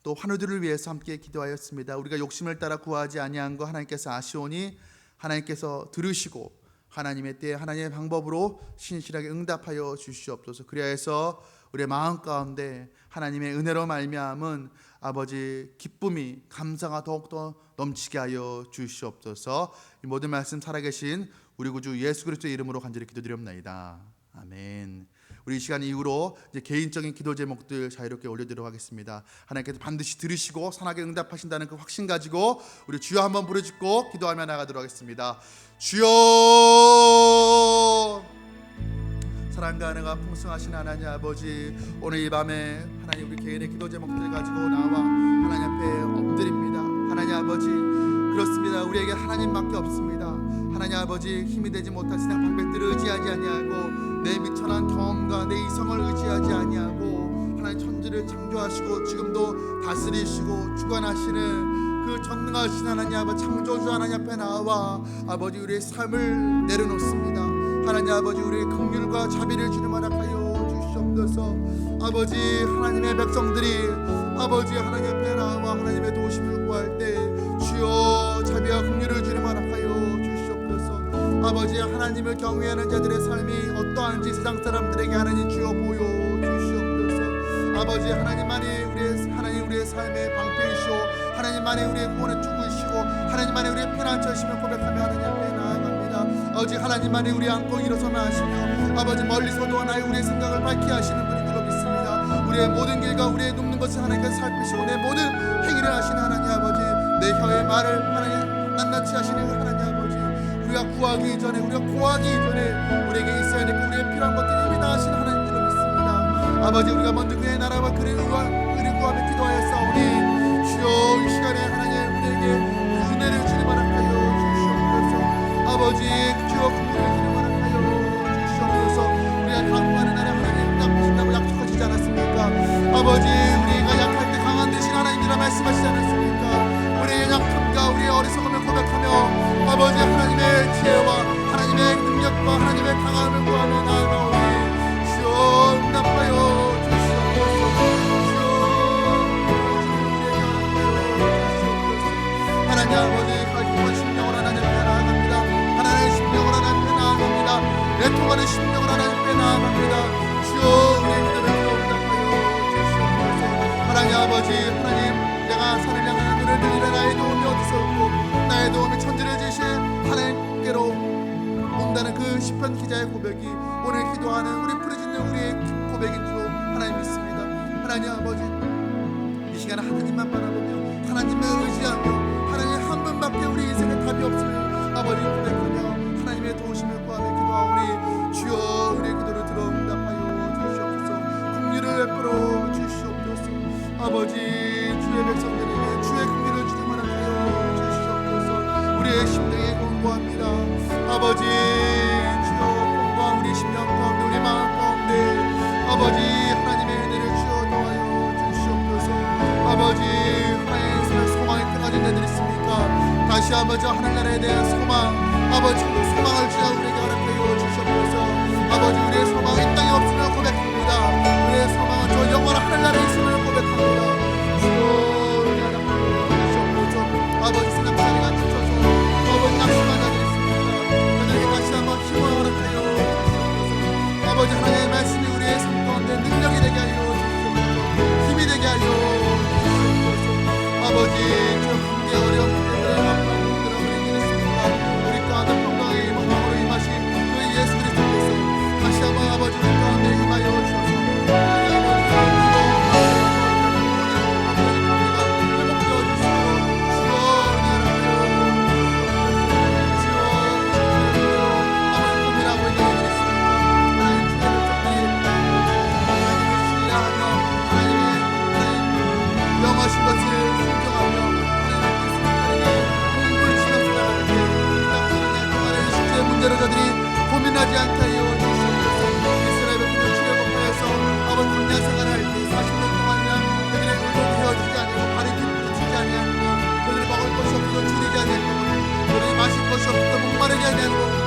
또 환우들을 위해서 함께 기도하였습니다. 우리가 욕심을 따라 구하지 아니한 거 하나님께서 아시오니 하나님께서 들으시고 하나님의 때에 하나님의 방법으로 신실하게 응답하여 주시옵소서. 그리하여서 우리의 마음 가운데 하나님의 은혜로 말미암은 아버지 기쁨이 감사가 더욱더 넘치게 하여 주시옵소서. 이 모든 말씀 살아계신 우리 구주 예수 그리스도의 이름으로 간절히 기도드립니다. 아멘. 우리 이 시간 이후로 이제 개인적인 기도 제목들 자유롭게 올려드리도록 하겠습니다. 하나님께서 반드시 들으시고 선하게 응답하신다는 그 확신 가지고 우리 주여 한번 부르짖고 기도하며 나가도록 하겠습니다. 주여, 사랑과 은혜가 풍성하신 하나님 아버지, 오늘 이 밤에 하나님 우리 개인의 기도 제목들 가지고 나와 하나님 앞에 엎드립니다. 하나님 아버지, 그렇습니다. 우리에게 하나님밖에 없습니다. 하나님 아버지, 힘이 되지 못한 세상 방백들을 의지하지 아니하고 내 미천한 경험과 내 이성을 의지하지 아니하고 하나님 천지를 창조하시고 지금도 다스리시고 주관하시는 그 전능하신 하나님 아버지, 창조주 하나님 앞에 나와 아버지 우리의 삶을 내려놓습니다. 하나님 아버지, 우리의 긍휼과 자비를 주님 허락하여 주시옵소서. 아버지, 하나님의 백성들이 아버지 하나님 앞에 나와 하나님의 도우심을 구할 때 주여 자비와 긍휼을 주님 허락하여 주시옵소서. 아버지, 하나님을 경외하는 자들의 삶이 어떠한지 세상 사람들에게 하나님 주여 보여 주시옵소서. 아버지, 하나님만이 우리의 삶의 방패이시오, 하나님만이 우리의 구원의 투구이시고 하나님만이 우리의 피난처이심을 고백하며 하나님 앞에 나아갑니다. 아버지, 하나님만이 우리 안고 일어서만 하시며 아버지 멀리서도 하나님 우리의 생각을 밝게 하시는 분인 줄로 믿습니다. 우리의 모든 길과 우리의 눕는 것을 하나님께서 살피시고 내 모든 행위를 하시는 하나님 아버지, 내 혀의 말을 하나님 낱낱이 하시는 하나님 아버지, 우리가 구하기 이전에 우리가 구하기 이전에 우리에게 있어야 될 우리의 필요한 것들을 이미 다 하시는 하나님 줄로 믿습니다. 아버지, 우리가 먼저 그의 나라와 그를 구하며 기도하였사오니 주여 이 시간에 하나님 우리에게 은혜를 주님 허락하여 주시옵소서. 아버지, 주여 긍휼을 주님 허락하여 주시옵소서. 우리가 강구하는 날에 하나님 응답하신다고 약속하시지 않았습니까? 아버지, 우리가 약할 때 강한 대신 하나님이라 말씀하시지 않았습니까? 우리의 약함과 우리의 어리석음을 고백하며 아버지 하나님의 지혜와 하나님의 능력과 하나님의 강함을 구하며 나아가오니 주여 응답하여 하나님 아버지, 갈급한 심령으로 하나님 앞에 나아갑니다. 하나님의 심령으로 하나님 앞에 나아갑니다. 애통하는 심령으로 하나님 앞에 나아갑니다. 주여 우리의 기도를 응답하여 주시옵소서. 하나님 아버지, 하나님 내가 산을 향하는 눈을 들리라. 나의 도움이 어디서 없고 나의 도움이 천지를 지신 하나님께로 온다는 그 시편 기자의 고백이 오늘 기도하는 우리 부르짖는 우리의 고백인 줄 하나님 믿습니다. 하나님 아버지, 이 시간에 하나님만 바라보며 하나님만 의지하며 하나님 한 분밖에 우리 인생에 답이 없음을 아버지 고백하며 하나님의 도우심을 구하며 기도하오니 주여 우리의 기도를 들어 응답하여 주시옵소서. 긍휼을 베풀어 주시옵소서. 아버지, 주의 백성들에게 주의 긍휼을 주님 허락하여 주시옵소서. 우리의 심령에 공부합니다. 아버지, 주여 공부한 우리 심령 가운데 우리 마음 가운데 아버지 하나님의 은혜를 주여 더하여 주시옵소서. 아버지, 하나님의 소망이 끊어진 자들이 있습니까? 다시 아버지 하늘나라에 대한 소망, 아버지 소망을 주여 우리에게 허락하여 주시옵소서. 아버지, 우리의 소망이 이 땅에 없으면 고백합니다. 우리의 고민하지 않게 하여 주시옵소서. 이스라엘 백성을 출애굽하여서 아버지 광야 생활할 때 40년 동안이나 그들의 의복이 헤어지지 아니고 발이 뒤부러지지 아니하고 그들이 먹을 것이 없어서 줄이지 아니하고 그들이 마실 것이 없어서 목마르지 아니하고